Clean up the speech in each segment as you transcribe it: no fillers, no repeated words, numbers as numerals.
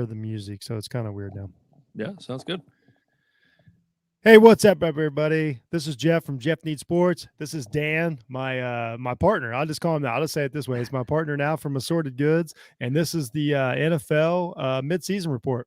the music, so it's kind of weird now. Yeah, sounds good. Hey, what's up, everybody? This is Jeff from Jeff Needs Sports. This is Dan, my partner. I'll just call him now. I'll just say it this way: it's my partner now from Assorted Goods, and this is the NFL midseason report.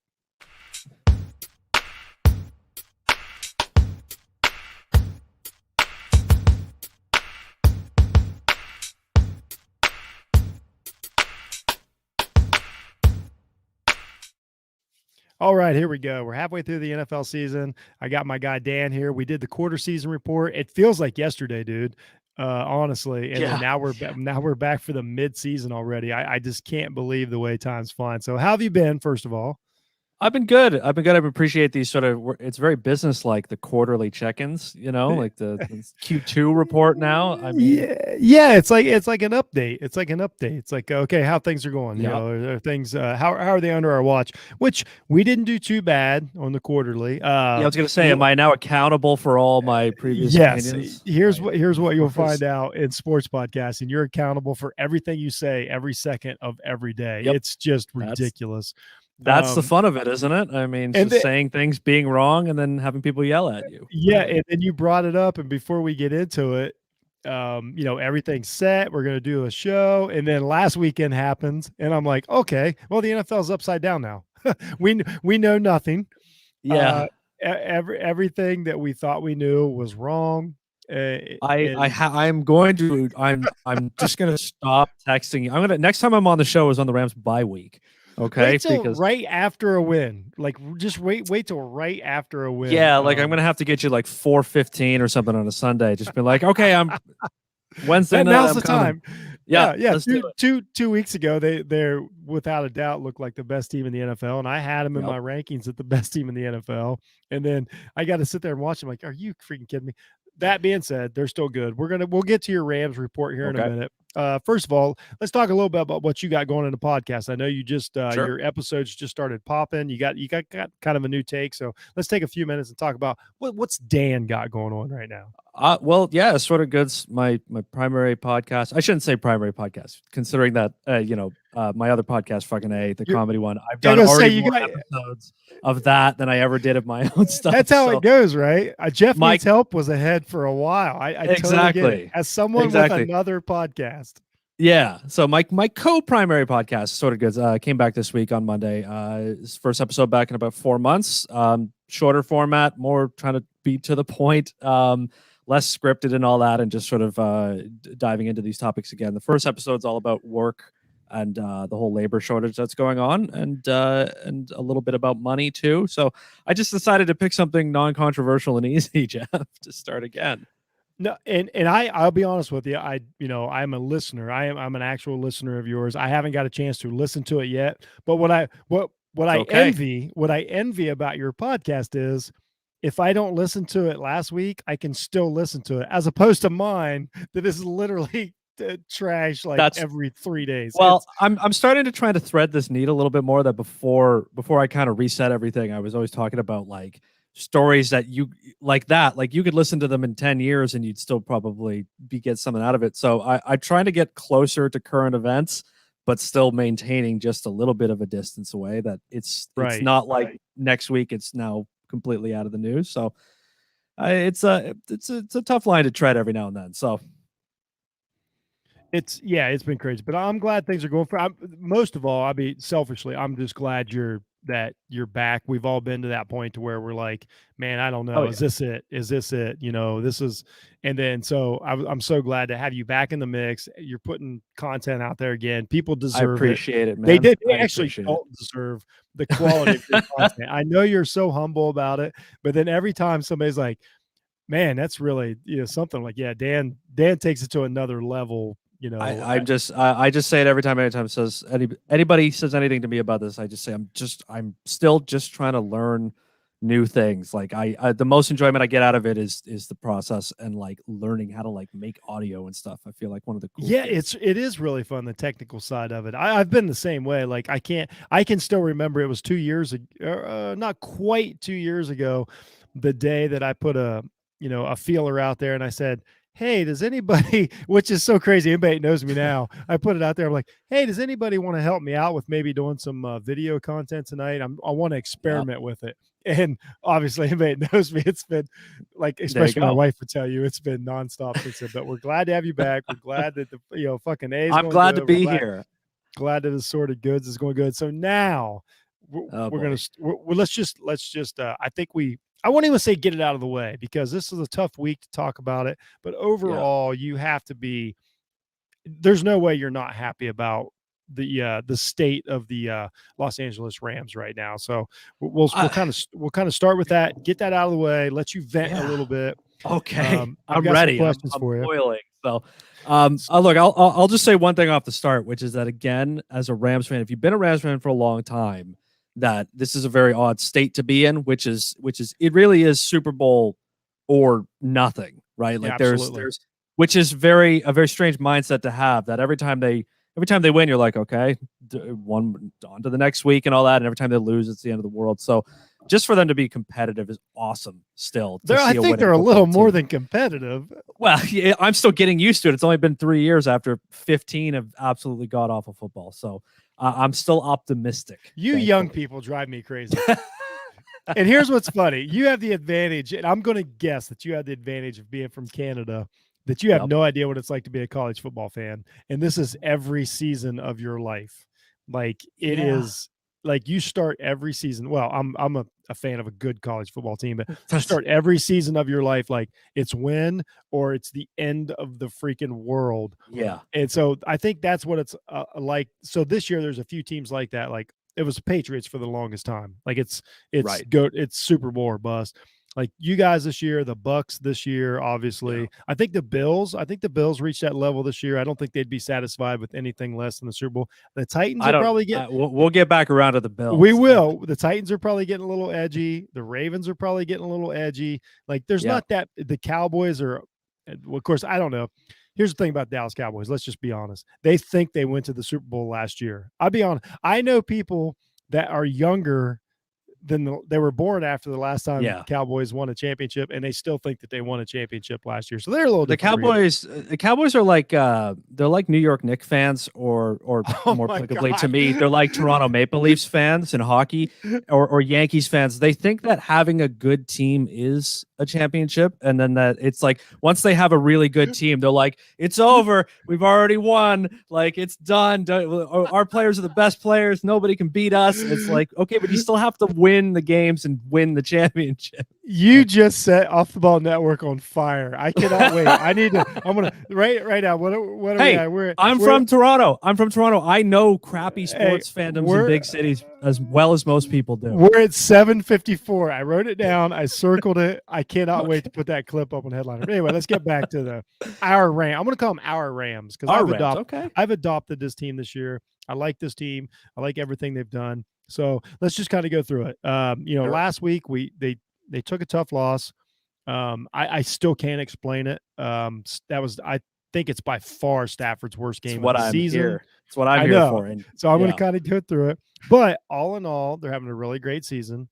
All right, here we go. We're halfway through the NFL season. I got my guy Dan here. We did the quarter season report. It feels like yesterday, dude. Honestly, and then now we're back for the mid season already. I just can't believe the way time's flying. So, how have you been? First of all, I've been good. I appreciate these sort of. It's very business-like, the quarterly check-ins. Like the Q2 report. Now, I mean, yeah. It's like an update. It's like an update. It's like, okay, how things are going. Are things how are they under our watch? Which we didn't do too bad on the quarterly. I was going to say, am I now accountable for all my previous opinions? Here's what you'll find out in sports podcasting. You're accountable for everything you say every second of every day. Yep. It's just ridiculous. That's the fun of it, isn't it? I mean, just saying things, being wrong, and then having people yell at you. Yeah, and then you brought it up, and before we get into it, everything's set. We're going to do a show, and then last weekend happens, and I'm like, okay, well, the NFL's upside down now. we know nothing. Yeah, everything that we thought we knew was wrong. I'm just gonna stop texting you. Next time I'm on the show is on the Rams bye week. Okay, because right after a win, like just wait till right after a win. Yeah, like I'm gonna have to get you like 4:15 or something on a Sunday. Just be like, okay, I'm Wednesday night. Now's the time. Yeah. 2 weeks ago, they're without a doubt looked like the best team in the NFL, and I had them in my rankings at the best team in the NFL. And then I got to sit there and watch them. Like, are you freaking kidding me? That being said, they're still good. We'll get to your Rams report here in a minute. First of all, let's talk a little bit about what you got going in the podcast. I know you just your episodes just started popping. You got kind of a new take. So let's take a few minutes and talk about what's Dan got going on right now. It's sort of good. My primary podcast. I shouldn't say primary podcast, considering that my other podcast, fucking the comedy one. I've done already more episodes of that than I ever did of my own stuff. That's how it goes, right? Jeff Needs Help was ahead for a while. I totally get it. As someone with another podcast. Yeah. So my co-primary podcast, Sort of Goods, came back this week on Monday. First episode back in about 4 months. Shorter format, more trying to be to the point, less scripted and all that, and just sort of diving into these topics again. The first episode's all about work and the whole labor shortage that's going on, and a little bit about money too. So I just decided to pick something non-controversial and easy, Jeff, to start again. No, and I'll be honest with you. I'm a listener. I'm an actual listener of yours. I haven't got a chance to listen to it yet. But what I envy about your podcast is if I don't listen to it last week, I can still listen to it, as opposed to mine that is literally trash every 3 days. Well, I'm starting to try to thread this needle a little bit more. That before I kind of reset everything, I was always talking about like stories that you could listen to them in 10 years and you'd still probably get something out of it. So I try to get closer to current events, but still maintaining just a little bit of a distance away. That it's not like next week it's now completely out of the news. So it's a tough line to tread every now and then. So it's been crazy, but I'm glad things are going for. Most of all, selfishly, I'm just glad you're back. We've all been to that point to where we're like, man, I don't know. Is this it? This is, and then, so I'm so glad to have you back in the mix. You're putting content out there again. People deserve it. I appreciate it, man. They actually don't deserve the quality of your content. I know you're so humble about it, but then every time somebody's like, man, that's really, something like, yeah, Dan takes it to another level. I just say it every time says anybody says anything to me about this, I just say I'm still just trying to learn new things. Like the most enjoyment I get out of it is the process and like learning how to like make audio and stuff. I feel like one of the cool things. it is really fun, the technical side of it. I've been the same way. Like I can still remember it was 2 years ago, not quite 2 years ago, the day that I put a feeler out there and I said, hey, does anybody, which is so crazy, anybody knows me now, I put it out there. I'm like, hey, does anybody want to help me out with maybe doing some video content tonight? I want to experiment with it. And obviously, anybody knows me. It's been like, especially my wife would tell you, it's been nonstop since then. But we're glad to have you back. We're glad that the fucking A's. I'm glad to be here. Glad that the sorted goods is going good. So now let's just I won't even say get it out of the way, because this is a tough week to talk about it. But overall, you have to be. There's no way you're not happy about the state of the Los Angeles Rams right now. So we'll kind of start with that. Get that out of the way. Let you vent a little bit. Okay, I'm ready. I'm for boiling. So, look, I'll just say one thing off the start, which is that, again, as a Rams fan, if you've been a Rams fan for a long time, that this is a very odd state to be in, which is it really is Super Bowl or nothing, right? Like there's which is a very strange mindset to have, that every time they win, you're like, okay, one on to the next week and all that, and every time they lose, it's the end of the world. So just for them to be competitive is awesome still. I think they're a little more than competitive. Well, yeah, I'm still getting used to it. It's only been 3 years after 15 of absolutely god-awful football. So I'm still optimistic. You young people drive me crazy. And here's what's funny. You have the advantage, and I'm going to guess that you have the advantage of being from Canada, that you have no idea what it's like to be a college football fan. And this is every season of your life. Like it is like you start every season. Well, I'm a fan of a good college football team, but you start every season of your life like it's win or it's the end of the freaking world. Yeah. And so I think that's what it's like. So this year there's a few teams like that. Like it was the Patriots for the longest time. Like it's Super Bowl or bust. Like you guys this year, the Bucks this year, obviously. I think the Bills reached that level this year. I don't think they'd be satisfied with anything less than the Super Bowl. The Titans will probably get. We'll get back around to the Bills. We will. The Titans are probably getting a little edgy. The Ravens are probably getting a little edgy. Like there's not that. The Cowboys are. Well, of course, I don't know. Here's the thing about Dallas Cowboys. Let's just be honest. They think they went to the Super Bowl last year. I'll be honest. I know people that are younger than they were born after the last time Cowboys won a championship, and they still think that they won a championship last year. So they're a little. The Cowboys are like they're like New York Knicks fans, or more applicably to me, they're like Toronto Maple Leafs fans in hockey, or Yankees fans. They think that having a good team is a championship, and then that it's like once they have a really good team, they're like, it's over. We've already won. Like it's done. Our players are the best players. Nobody can beat us. It's like, okay, but you still have to win the games and win the championship. You just set Off the Ball Network on fire. I cannot wait. I'm gonna right now. What are we at? I'm from Toronto. I know crappy sports fandoms in big cities as well as most people do. We're at 7:54. I wrote it down. I circled it. I cannot wait to put that clip up on Headliner. But anyway, let's get back to our Rams. I'm going to call them our Rams because I've adopted this team this year. I like this team. I like everything they've done. So let's just kind of go through it. Last week they took a tough loss. I still can't explain it. I think it's by far Stafford's worst game of the season. It's what I'm here for. So I'm going to kind of go through it. But all in all, they're having a really great season.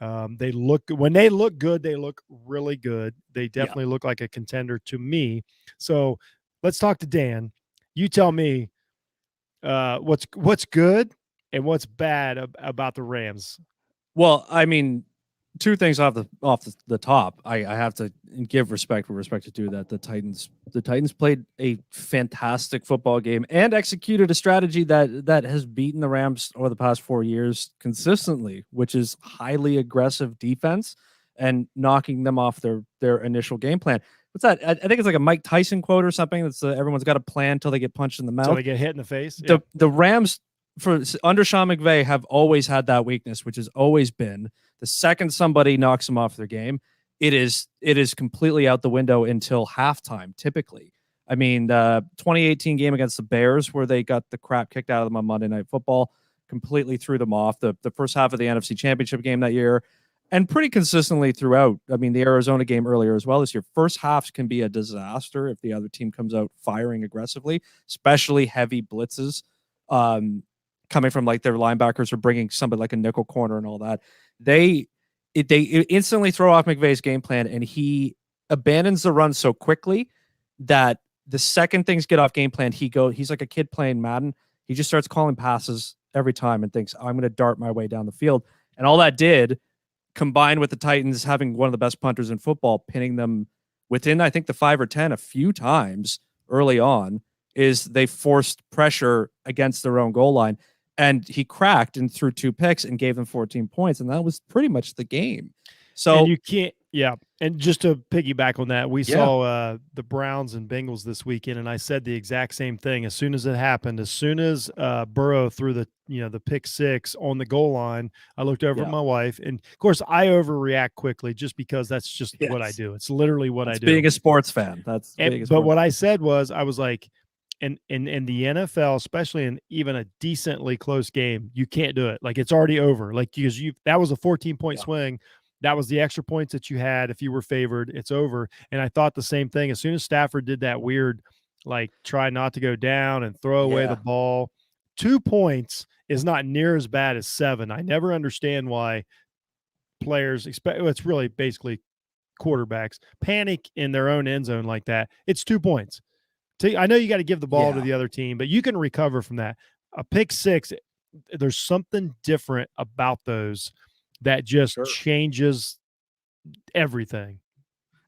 When they look good, they look really good. They definitely look like a contender to me. So let's talk to Dan. You tell me what's good and what's bad about the Rams. Well, I mean, two things off the top. I have to give respect where respect is due. That the Titans played a fantastic football game and executed a strategy that has beaten the Rams over the past 4 years consistently, which is highly aggressive defense and knocking them off their initial game plan. What's that? I think it's like a Mike Tyson quote or something. That's everyone's got a plan until they get punched in the mouth. Until they get hit in the face. The Rams under Sean McVay have always had that weakness, which has always been the second somebody knocks them off their game, it is completely out the window until halftime. Typically, I mean, the 2018 game against the Bears, where they got the crap kicked out of them on Monday Night Football, completely threw them off. The first half of the NFC Championship game that year, and pretty consistently throughout. I mean, the Arizona game earlier as well this year. First halves can be a disaster if the other team comes out firing aggressively, especially heavy blitzes. Coming from like their linebackers or bringing somebody like a nickel corner and all that, they instantly throw off McVay's game plan, and he abandons the run so quickly that the second things get off game plan, he's like a kid playing Madden. He just starts calling passes every time and thinks, I'm going to dart my way down the field. And all that did, combined with the Titans having one of the best punters in football, pinning them within, I think, the 5 or 10 a few times early on, is they forced pressure against their own goal line. And he cracked and threw 2 picks and gave them 14 points. And that was pretty much the game. So and you can't, and just to piggyback on that, we saw the Browns and Bengals this weekend, and I said the exact same thing. As soon as it happened, as soon as Burrow threw the pick 6 on the goal line, I looked over at my wife, and of course I overreact quickly just because that's just what I do. It's literally what I do. Being a sports fan, but what I said was, I was like, in the NFL, especially in even a decently close game, you can't do it. Like, it's already over. Like, because that was a 14-point swing. That was the extra points that you had. If you were favored, it's over. And I thought the same thing. As soon as Stafford did that weird, like, try not to go down and throw away the ball, 2 points is not near as bad as 7. I never understand why players it's really basically quarterbacks panic in their own end zone like that. It's 2 points. I know you got to give the ball to the other team, but you can recover from that. A pick 6, there's something different about those that just changes everything.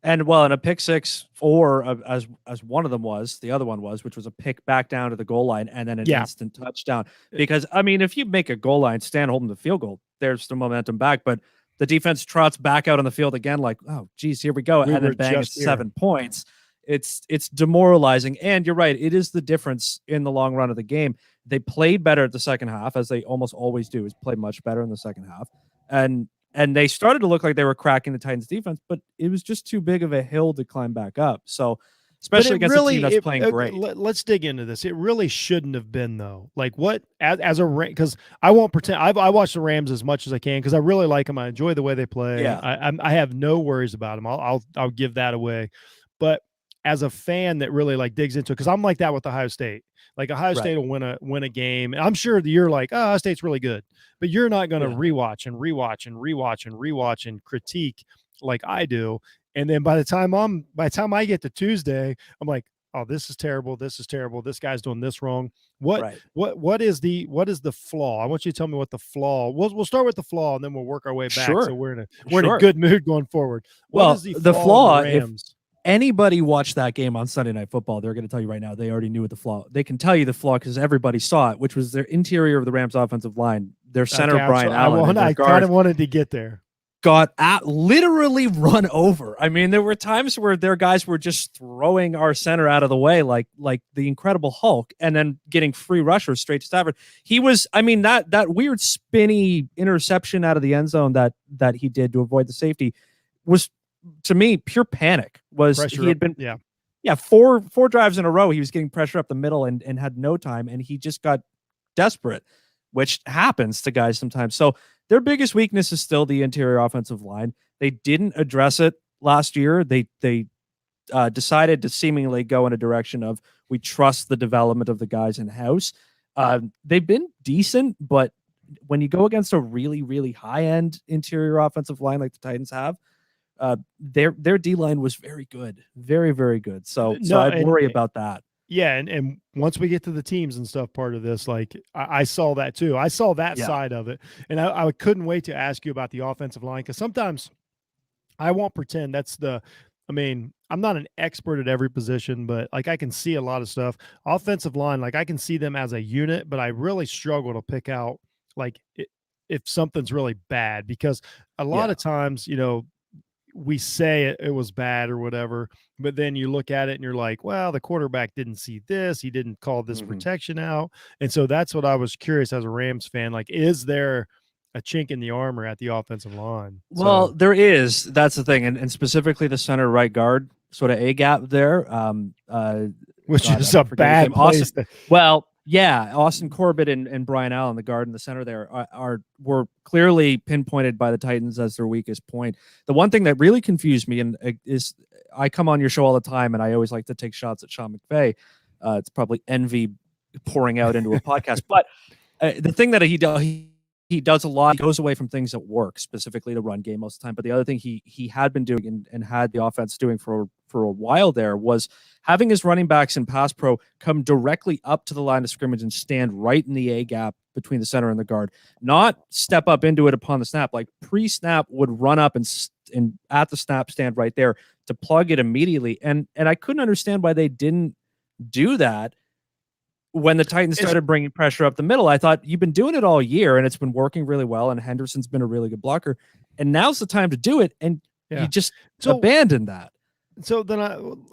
And in a pick 6, or as one of them was, the other one was, which was a pick back down to the goal line and then an instant touchdown. Because, I mean, if you make a goal line stand holding the field goal, there's the momentum back. But the defense trots back out on the field again, like, oh, geez, here we go. And then bang, it's 7 points. It's demoralizing. And you're right. It is the difference in the long run of the game. They played better at the second half, as they almost always do, is play much better in the second half. And they started to look like they were cracking the Titans defense, but it was just too big of a hill to climb back up. So, especially against a team that's playing great. Let's dig into this. It really shouldn't have been, though. Like, what, as a, because I won't pretend, I watch the Rams as much as I can because I really like them. I enjoy the way they play. I have no worries about them. I'll give that away. But as a fan that really like digs into it, because I'm like that with Ohio State. Like, Ohio State will win a game. I'm sure that you're like, oh, Ohio State's really good, but you're not going to rewatch and critique like I do. And then by the time I get to Tuesday, I'm like, oh, this is terrible. This is terrible. This guy's doing this wrong. What is the flaw? I want you to tell me what the flaw. We'll start with the flaw and then we'll work our way back. So we're in a good mood going forward. What is the flaw? Rams? Anybody watched that game on Sunday Night Football, they're going to tell you right now, they already knew what the flaw. They can tell you the flaw because everybody saw it, which was their interior of the Rams offensive line. Their center, Brian Allen. I kind of wanted to get there. Got literally run over. I mean, there were times where their guys were just throwing our center out of the way, like the Incredible Hulk, and then getting free rushers straight to Stafford. He was, I mean, that weird spinny interception out of the end zone that he did to avoid the safety was, to me, pure panic. He had been four drives in a row. He was getting pressure up the middle and had no time, and he just got desperate, which happens to guys sometimes. So their biggest weakness is still the interior offensive line. They didn't address it last year. They decided to seemingly go in a direction of, we trust the development of the guys in house. They've been decent, but when you go against a really, really high end interior offensive line like the Titans have, their D-line was very good, very, very good. So I worry about that. Yeah, and once we get to the teams and stuff, part of this, like, I saw that too. I saw that side of it, and I couldn't wait to ask you about the offensive line, because sometimes I won't pretend I mean, I'm not an expert at every position, but like, I can see a lot of stuff. Offensive line, like, I can see them as a unit, but I really struggle to pick out like if something's really bad, because a lot of times, we say it was bad or whatever, but then you look at it and you're like, well, the quarterback didn't see this. He didn't call this protection out. And so that's what I was curious as a Rams fan. Like, is there a chink in the armor at the offensive line? Well, there is. That's the thing. And specifically the center right guard, sort of a gap there. Which is a bad place. Austin Corbett and Brian Allen, the guard in the center there, were clearly pinpointed by the Titans as their weakest point. The one thing that really confused me is I come on your show all the time, and I always like to take shots at Sean McVay. It's probably envy pouring out into a podcast, but the thing that he he does a lot. He goes away from things that work, specifically the run game most of the time. But the other thing he had been doing and had the offense doing for a while there was having his running backs in pass pro come directly up to the line of scrimmage and stand right in the A gap between the center and the guard, not step up into it upon the snap. Like pre-snap would run up and at the snap stand right there to plug it immediately. And I couldn't understand why they didn't do that when the Titans started bringing pressure up the middle. I thought, you've been doing it all year and it's been working really well, and Henderson's been a really good blocker, and now's the time to do it, and you just abandoned that. So then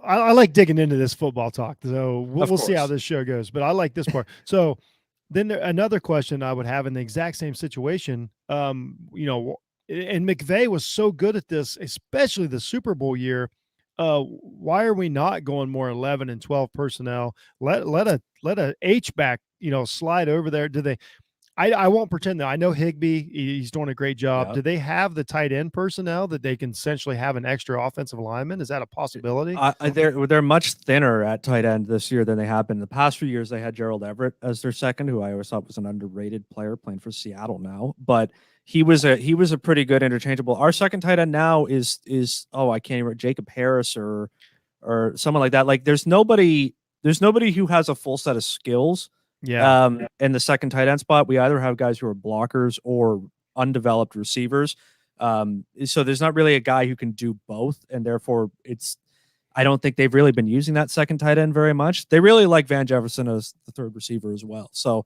I like digging into this football talk. So we'll see how this show goes, but I like this part. So then another question I would have in the exact same situation, and McVay was so good at this, especially the Super Bowl year. Why are we not going more 11 and 12 personnel? Let a H back, slide over there. Do they? I won't pretend that I know Higbee. He's doing a great job. Yeah. Do they have the tight end personnel that they can essentially have an extra offensive lineman? Is that a possibility? They're much thinner at tight end this year than they have been. The past few years, they had Gerald Everett as their second, who I always thought was an underrated player playing for Seattle now. But he was a pretty good interchangeable. Our second tight end now is I can't remember, Jacob Harris or someone like that. Like there's nobody who has a full set of skills. Yeah. In the second tight end spot, we either have guys who are blockers or undeveloped receivers. So there's not really a guy who can do both, and therefore I don't think they've really been using that second tight end very much. They really like Van Jefferson as the third receiver as well. So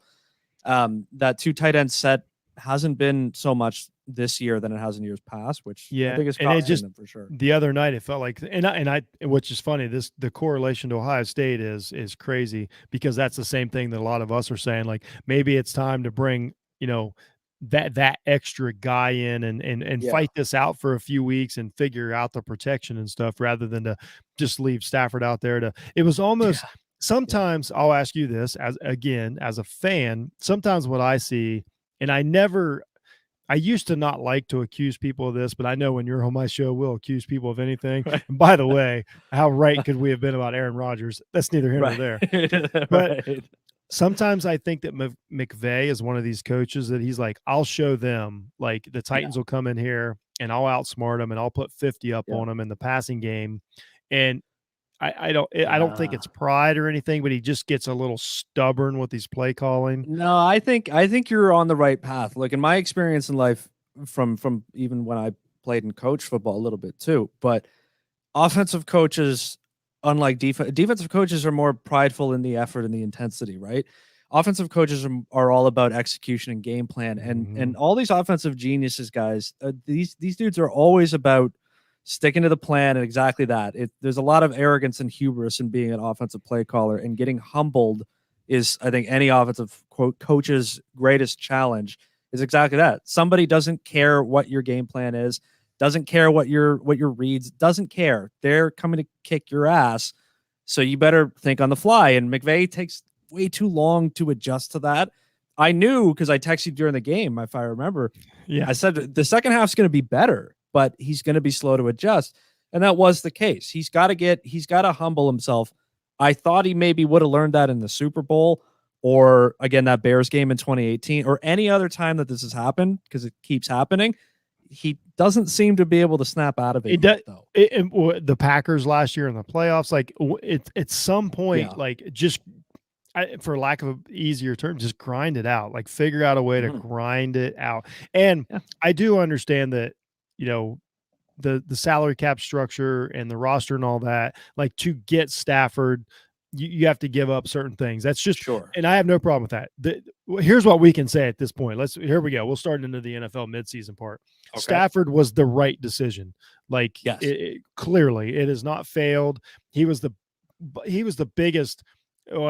that two tight end set hasn't been so much this year than it has in years past, which I think is costing them for sure. The other night it felt like, and I, which is funny, the correlation to Ohio State is crazy, because that's the same thing that a lot of us are saying. Like maybe it's time to bring, that extra guy in and fight this out for a few weeks and figure out the protection and stuff, rather than to just leave Stafford out there it was almost sometimes I'll ask you this as a fan, sometimes what I see, and I used to not like to accuse people of this, but I know when you're on my show, we'll accuse people of anything. Right. And by the way, how right could we have been about Aaron Rodgers? That's neither here nor there. But sometimes I think that McVay is one of these coaches that he's like, I'll show them, like the Titans will come in here and I'll outsmart them and I'll put 50 up on them in the passing game. And I don't think it's pride or anything, but he just gets a little stubborn with his play calling. No, I think you're on the right path. Like in my experience in life, from even when I played and coached football a little bit too, but offensive coaches, unlike defensive coaches, are more prideful in the effort and the intensity, right? Offensive coaches are all about execution and game plan, and all these offensive geniuses, guys. These dudes are always about sticking to the plan and exactly that. There's a lot of arrogance and hubris in being an offensive play caller, and getting humbled is, I think, any offensive coach's greatest challenge is exactly that. Somebody doesn't care what your game plan is, doesn't care what your reads, doesn't care. They're coming to kick your ass. So you better think on the fly. And McVay takes way too long to adjust to that. I knew, because I texted you during the game, if I remember. Yeah. I said the second half's going to be better, but he's going to be slow to adjust. And that was the case. He's got to humble himself. I thought he maybe would have learned that in the Super Bowl, or again, that Bears game in 2018, or any other time that this has happened, because it keeps happening. He doesn't seem to be able to snap out of it. Though. The Packers last year in the playoffs, like at some point, like just, for lack of an easier term, just grind it out, like figure out a way to grind it out. And I do understand that, the salary cap structure and the roster and all that, like to get Stafford, you have to give up certain things. That's just sure. And I have no problem with that. Here's what we can say at this point. Here we go. We'll start into the NFL midseason part. Okay. Stafford was the right decision. Like clearly it has not failed. He was the biggest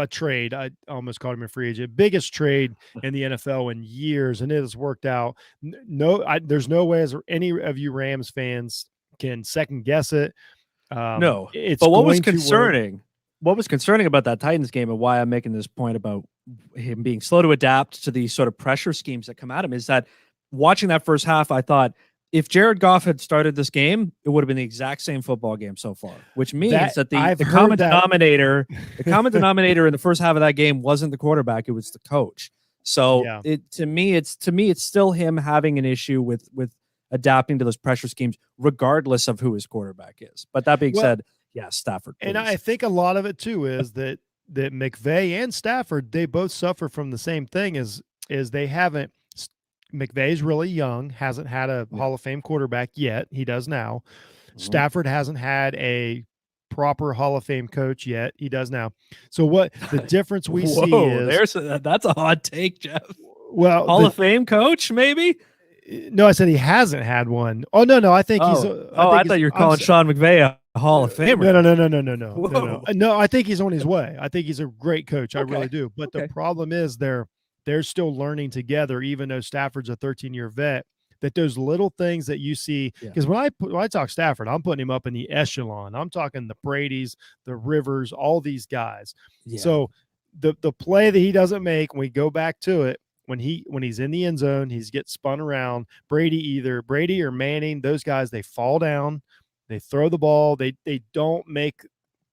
trade. I almost called him a free agent. Biggest trade in the NFL in years, and it has worked out. There's no way as any of you Rams fans can second guess it. No, but what was concerning about that Titans game, and why I'm making this point about him being slow to adapt to these sort of pressure schemes that come at him, is that watching that first half, I thought, if Jared Goff had started this game, it would have been the exact same football game so far, which means that the common denominator in the first half of that game wasn't the quarterback, it was the coach. So Yeah. to me, it's still him having an issue with adapting to those pressure schemes, regardless of who his quarterback is. But that being said, yeah, Stafford. Please. And I think a lot of it too is that McVay and Stafford, they both suffer from the same thing is they haven't. McVay's really young, hasn't had a Hall of Fame quarterback yet. He does now. Stafford hasn't had a proper Hall of Fame coach yet. He does now. So what the difference we see is that's a hot take, Jeff. Well, Hall of Fame coach, maybe? No, I said he hasn't had one. Oh no, I think he's. I thought you were calling Sean McVay a Hall of Famer. No. No, I think he's on his way. I think he's a great coach. I really do. But the problem is they're still learning together, even though Stafford's a 13-year vet. That those little things that you see, because when I talk Stafford, I'm putting him up in the echelon. I'm talking the Bradys, the Rivers, all these guys. Yeah. So the play that he doesn't make, when we go back to it, when he's in the end zone, he's gets spun around. Brady or Manning, those guys, they fall down, they throw the ball, they don't make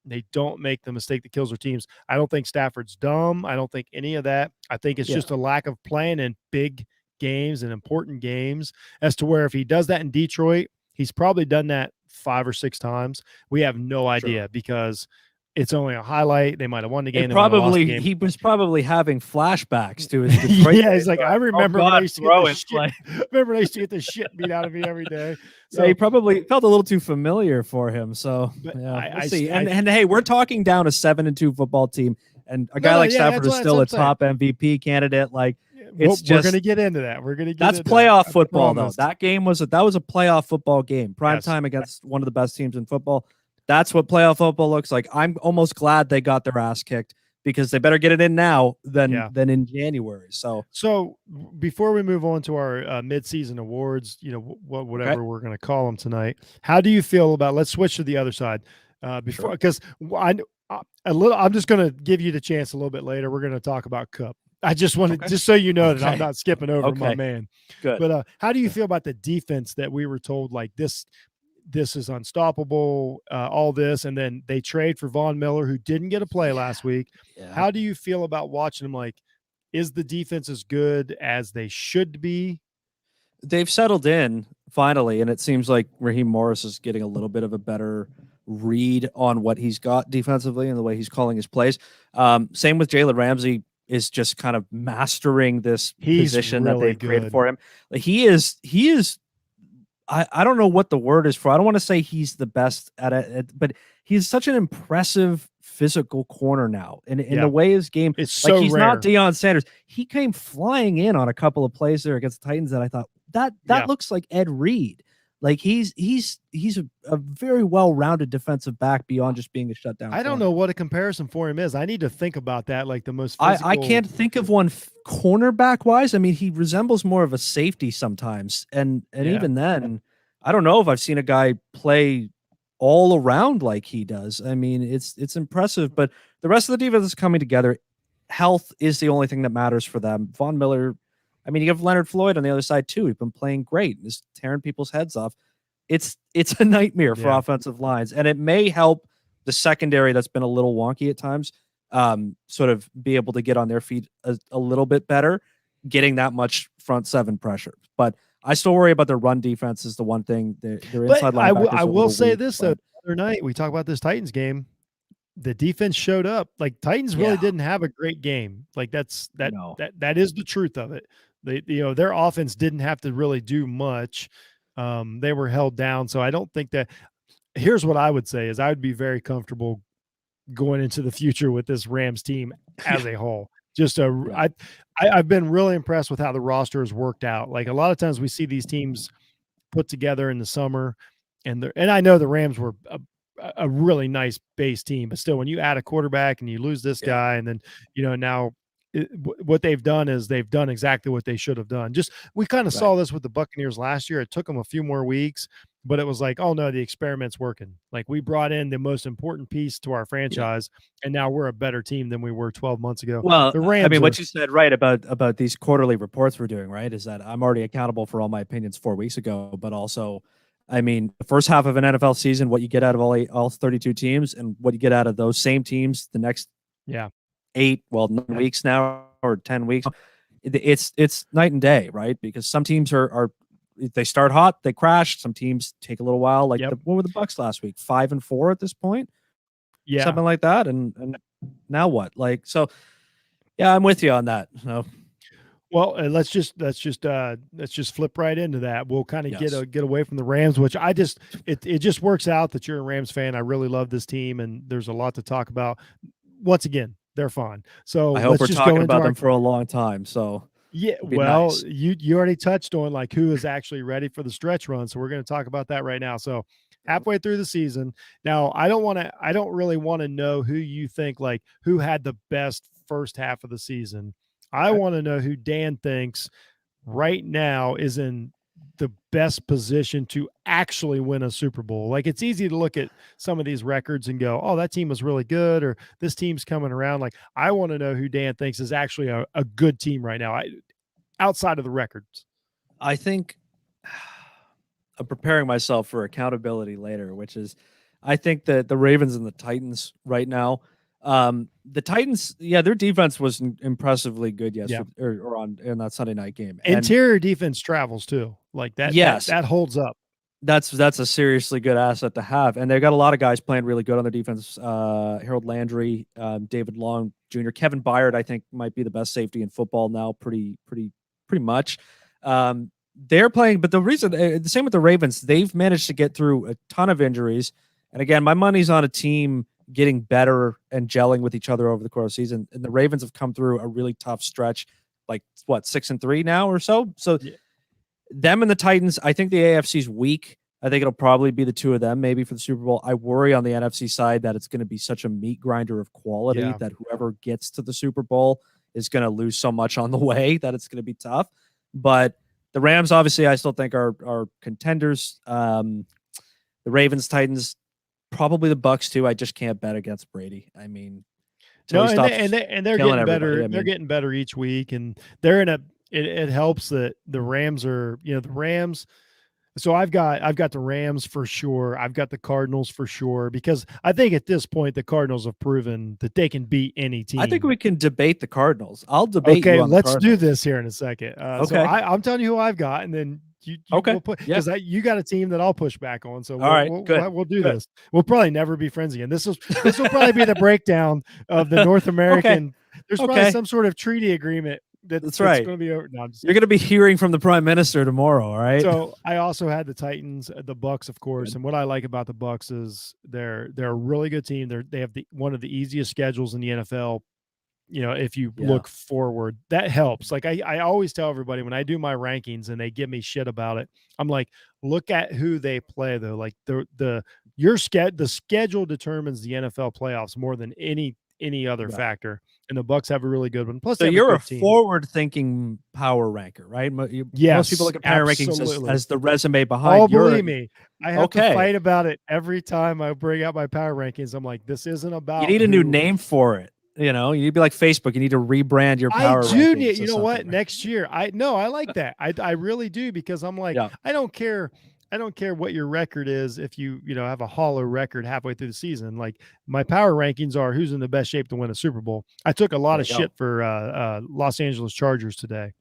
the mistake that kills their teams. I don't think Stafford's dumb. I don't think any of that. I think it's just a lack of playing in big games and important games, as to where if he does that in Detroit, he's probably done that 5 or 6 times. We have no idea because it's only a highlight. They might have won the game. He was probably having flashbacks to his Detroit he's like, I remember when I used to get the shit beat out of me every day. So he probably felt a little too familiar for him. So we'll see. And hey, we're talking down a 7-2 football team, and a guy like Stafford is still a top MVP candidate. Like, we're going to get into that. That's playoff football, though. That game was a playoff football game, prime time against one of the best teams in football. That's what playoff football looks like. I'm almost glad they got their ass kicked, because they better get it in now than in January. So before we move on to our midseason awards, whatever we're going to call them tonight, how do you feel about? Let's switch to the other side because I'm just going to give you the chance a little bit later. We're going to talk about Cup. I just wanted, just so you know that I'm not skipping over my man. Good. But how do you feel about the defense that we were told, like, this is unstoppable, all this, and then they trade for Von Miller, who didn't get a play last week. Yeah. How do you feel about watching them? Like, is the defense as good as they should be? They've settled in finally, and it seems like Raheem Morris is getting a little bit of a better read on what he's got defensively and the way he's calling his plays. Same with Jalen Ramsey, is just kind of mastering this position really that they've created for him. Like, he is I don't know what the word is for. I don't want to say he's the best at it, but he's such an impressive physical corner now. And in the way his game, it's so he's rare. Not Deion Sanders. He came flying in on a couple of plays there against the Titans that I thought that looks like Ed Reed. Like, he's a very well-rounded defensive back beyond just being a shutdown. I don't know what a comparison for him is. I need to think about that. Like, the most physical... I can't think of one cornerback wise. I mean, he resembles more of a safety sometimes. And even then, I don't know if I've seen a guy play all around like he does. I mean, it's impressive, but the rest of the defense is coming together. Health is the only thing that matters for them. Von Miller, I mean, you have Leonard Floyd on the other side too. He's been playing great. He's tearing people's heads off. It's a nightmare for offensive lines, and it may help the secondary that's been a little wonky at times sort of be able to get on their feet a little bit better, getting that much front seven pressure. But I still worry about their run defense is the one thing. Their inside linebackers. I will say this, though. The other night, we talk about this Titans game. The defense showed up. Like, Titans really didn't have a great game. Like, that is the truth of it. Their offense didn't have to really do much. They were held down. So I don't think that. Here's what I would say is I would be very comfortable going into the future with this Rams team as a whole. I've been really impressed with how the roster has worked out. Like, a lot of times we see these teams put together in the summer, and I know the Rams were a really nice base team, but still, when you add a quarterback and you lose this guy, and then now what they've done is they've done exactly what they should have done. We kind of saw this with the Buccaneers last year. It took them a few more weeks, but it was like, oh no, the experiment's working. Like, we brought in the most important piece to our franchise, and now we're a better team than we were 12 months ago. Well, the Rams what you said about these quarterly reports we're doing, right, is that I'm already accountable for all my opinions 4 weeks ago, but also, I mean, the first half of an NFL season, what you get out of all 32 teams, and what you get out of those same teams the next 9 weeks now, or 10 weeks, it's night and day, right? Because some teams are they start hot, they crash. Some teams take a little while. Like what were the Bucks last week? 5-4 at this point, something like that. And now what? Like, so yeah, I'm with you on that. So. Well, let's just flip right into that. We'll kind of get away from the Rams, which it just works out that you're a Rams fan. I really love this team, and there's a lot to talk about. Once again, they're fun. So I hope we're talking about them for a long time. So yeah, well, nice. you already touched on like who is actually ready for the stretch run. So we're going to talk about that right now. So halfway through the season, now I don't really want to know who you think like who had the best first half of the season. I want to know who Dan thinks right now is in the best position to actually win a Super Bowl. Like, it's easy to look at some of these records and go, oh, that team was really good, or this team's coming around. Like, I want to know who Dan thinks is actually a good team right now, outside of the records. I think I'm preparing myself for accountability later, which is I think that the Ravens and the Titans right now, the Titans, their defense was impressively good yesterday or in that Sunday night game. Interior defense travels too, like that. Yes, that holds up. That's a seriously good asset to have, and they've got a lot of guys playing really good on their defense. Harold Landry, David Long Jr., Kevin Byard, I think might be the best safety in football now, pretty much. They're playing, but the same with the Ravens, they've managed to get through a ton of injuries. And again, my money's on a team getting better and gelling with each other over the course of the season. And the Ravens have come through a really tough stretch, like 6-3 now or so. So them and the Titans, I think the AFC's weak. I think it'll probably be the two of them, maybe for the Super Bowl. I worry on the NFC side that it's going to be such a meat grinder of quality that whoever gets to the Super Bowl is going to lose so much on the way that it's going to be tough. But the Rams, obviously, I still think are contenders. The Ravens, Titans, probably the Bucks too. I just can't bet against Brady. I mean, no, and they're getting better. They're getting better each week, and they're in a. It helps that the Rams are, the Rams. So I've got the Rams for sure. I've got the Cardinals for sure, because I think at this point the Cardinals have proven that they can beat any team. I think we can debate the Cardinals. I'll debate. Okay, let's do this here in a second. Okay, so I'm telling you who I've got, and then you okay, because you got a team that I'll push back on. So we'll do good. this. We'll probably never be friends again. This will probably be the breakdown of the North American. There's probably some sort of treaty agreement. That's right. Going to be over. No, you're going to be hearing from the Prime Minister tomorrow, all right? So I also had the Titans, the Bucks, of course. Good. And what I like about the Bucks is they're a really good team. They have one of the easiest schedules in the NFL. If you look forward, that helps. Like I always tell everybody when I do my rankings and they give me shit about it, I'm like, look at who they play though. Like the schedule determines the NFL playoffs more than any other factor. And the Bucks have a really good one. Plus, so you're a forward-thinking power ranker, right? Yes, most people look at power rankings as the resume behind. Oh, believe me, I have to fight about it every time I bring out my power rankings. I'm like, this isn't about. You need a new name for it. You need to be like Facebook. You need to rebrand your power. I do need. You know what? Next year, I like that. I really do, because I'm like, I don't care. I don't care what your record is if you have a hollow record halfway through the season. Like, my power rankings are who's in the best shape to win a Super Bowl. I took a lot of shit for Los Angeles Chargers today.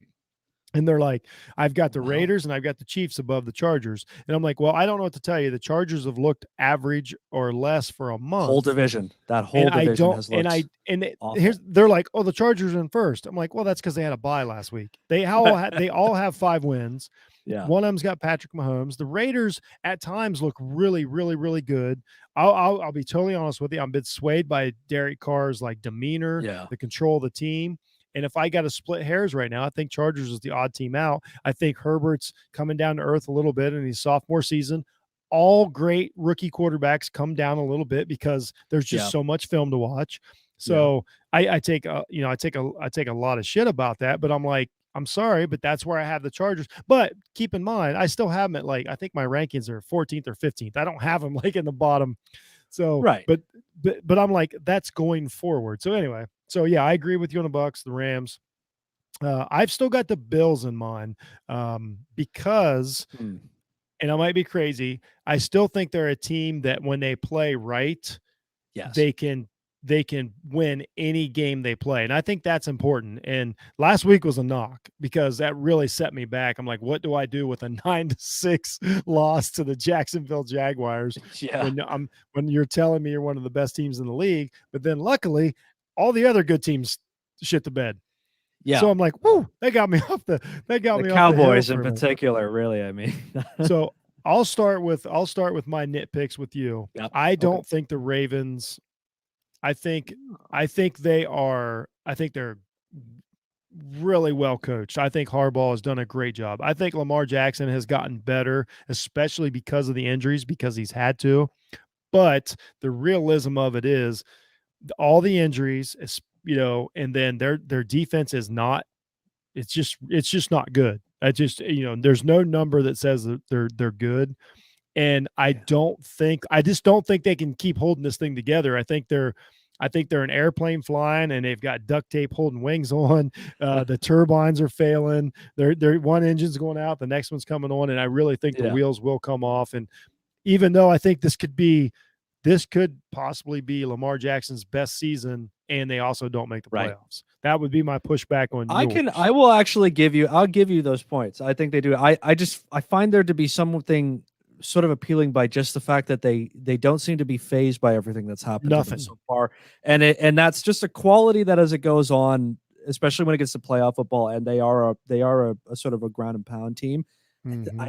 And they're like, I've got the Raiders and I've got the Chiefs above the Chargers. And I'm like, well, I don't know what to tell you. The Chargers have looked average or less for a month. Whole division. That whole division has looked they're like, oh, the Chargers are in first. I'm like, well, that's because they had a bye last week. They all have 5 wins. Yeah. One of them's got Patrick Mahomes. The Raiders at times look really, really, really good. I'll be totally honest with you. I'm a bit swayed by Derek Carr's like demeanor, the control of the team. And if I got to split hairs right now, I think Chargers is the odd team out. I think Herbert's coming down to earth a little bit in his sophomore season. All great rookie quarterbacks come down a little bit because there's just so much film to watch. So I take a lot of shit about that, but I'm like, I'm sorry, but that's where I have the Chargers. But keep in mind, I still have them at I think my rankings are 14th or 15th. I don't have them like in the bottom. So, but I'm like, that's going forward. So anyway, I agree with you on the Bucks, the Rams. I've still got the Bills in mind because, and I might be crazy, I still think they're a team that when they play right, they can they can win any game they play. And I think that's important. And last week was a knock because that really set me back. I'm like, what do I do with a 9-6 loss to the Jacksonville Jaguars Yeah. when you're telling me you're one of the best teams in the league? But then luckily, all the other good teams shit the bed. Yeah. So I'm like, whoo, they got me off the Cowboys in hill particular, really. I mean, so I'll start with my nitpicks with you. Yep. I don't think the Ravens. I think they're really well coached. I think Harbaugh has done a great job. I think Lamar Jackson has gotten better, especially because of the injuries, because he's had to. But the realism of it is all the injuries, and then their defense is not. It's just not good. There's no number that says that they're good. And I just don't think they can keep holding this thing together. I think they're an airplane flying and they've got duct tape holding wings on. The turbines are failing. They're one engine's going out, the next one's coming on. And I really think the wheels will come off. And even though I think this could possibly be Lamar Jackson's best season, and they also don't make the playoffs. Right. That would be my pushback on yours. I'll give you those points. I think they do. I find there to be something sort of appealing by just the fact that they don't seem to be fazed by everything that's happened to them so far. And that's just a quality that as it goes on, especially when it gets to playoff football, and they are a sort of a ground and pound team. Mm-hmm.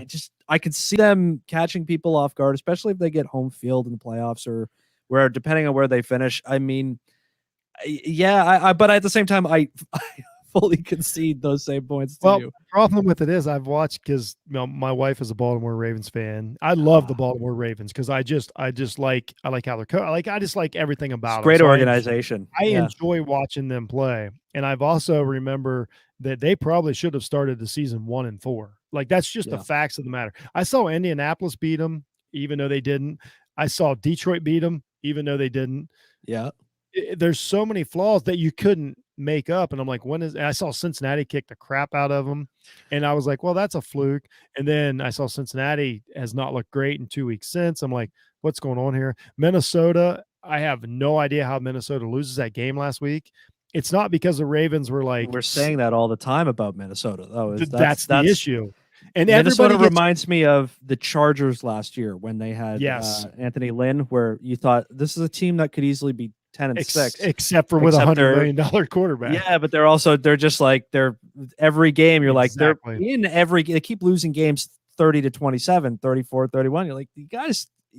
I could see them catching people off guard, especially if they get home field in the playoffs or where, depending on where they finish. I mean, but at the same time, I fully concede those same points to you. The problem with it is I've watched because my wife is a Baltimore Ravens fan. I love the Baltimore Ravens because I like how they're I just like everything about them. Great organization. I enjoy watching them play, and I've also remember that they probably should have started the season 1-4. Like that's just the facts of the matter. I saw Indianapolis beat them, even though they didn't. I saw Detroit beat them, even though they didn't. Yeah. There's so many flaws that you couldn't make up. And I'm like, I saw Cincinnati kick the crap out of them. And I was like, well, that's a fluke. And then I saw Cincinnati has not looked great in 2 weeks since. I'm like, what's going on here? Minnesota, I have no idea how Minnesota loses that game last week. It's not because the Ravens were like, we're saying that all the time about Minnesota, though. That's the issue. And Minnesota reminds me of the Chargers last year when they had Anthony Lynn, where you thought this is a team that could easily be 10-6, except with a $100 million quarterback. Yeah, but they're just like every game. You're like they're in every. They keep losing games 30-27, 34-31. You're like, you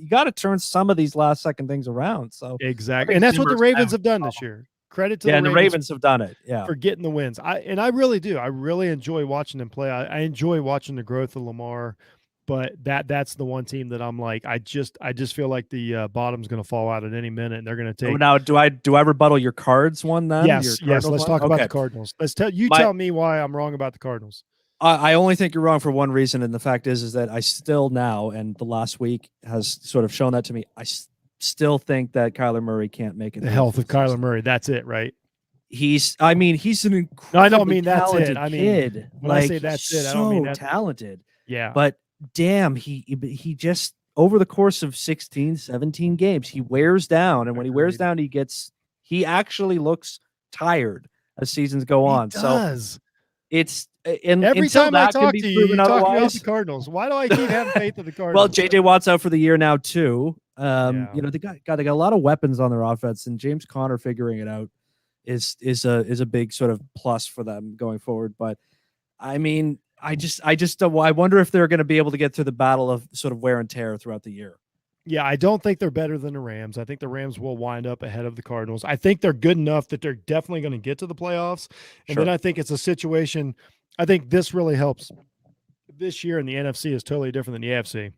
got to turn some of these last second things around. So exactly, and that's what the Ravens have done this year. Credit to the Ravens have done it. Yeah, for getting the wins. I really do. I really enjoy watching them play. I enjoy watching the growth of Lamar. But that's the one team that I'm like, I just feel like the bottom's going to fall out at any minute, and they're going to take. Now, do I rebuttal your Cards one then? Yes. Let's talk about the Cardinals. Tell me why I'm wrong about the Cardinals. I only think you're wrong for one reason, and the fact is that I still now, and the last week has sort of shown that to me. I still think that Kyler Murray can't make it. The health of Kyler Murray. That's it, right? He's an incredibly I don't mean that's it. I mean, kid. When I say that's it, I don't mean that's talented. Yeah, but damn, he just over the course of 16, 17 games, he wears down, and when he wears down, he actually looks tired as seasons go on. He does. So it's and every time I talk to you talk about the otherwise. Cardinals. Why do I keep having faith in the Cardinals? Well, JJ Watt's out for the year now too. They got a lot of weapons on their offense, and James Conner figuring it out is a big sort of plus for them going forward. But I mean, I wonder if they're going to be able to get through the battle of sort of wear and tear throughout the year. Yeah, I don't think they're better than the Rams. I think the Rams will wind up ahead of the Cardinals. I think they're good enough that they're definitely going to get to the playoffs. And then I think it's a situation. I think this really helps. This year in the NFC is totally different than the AFC.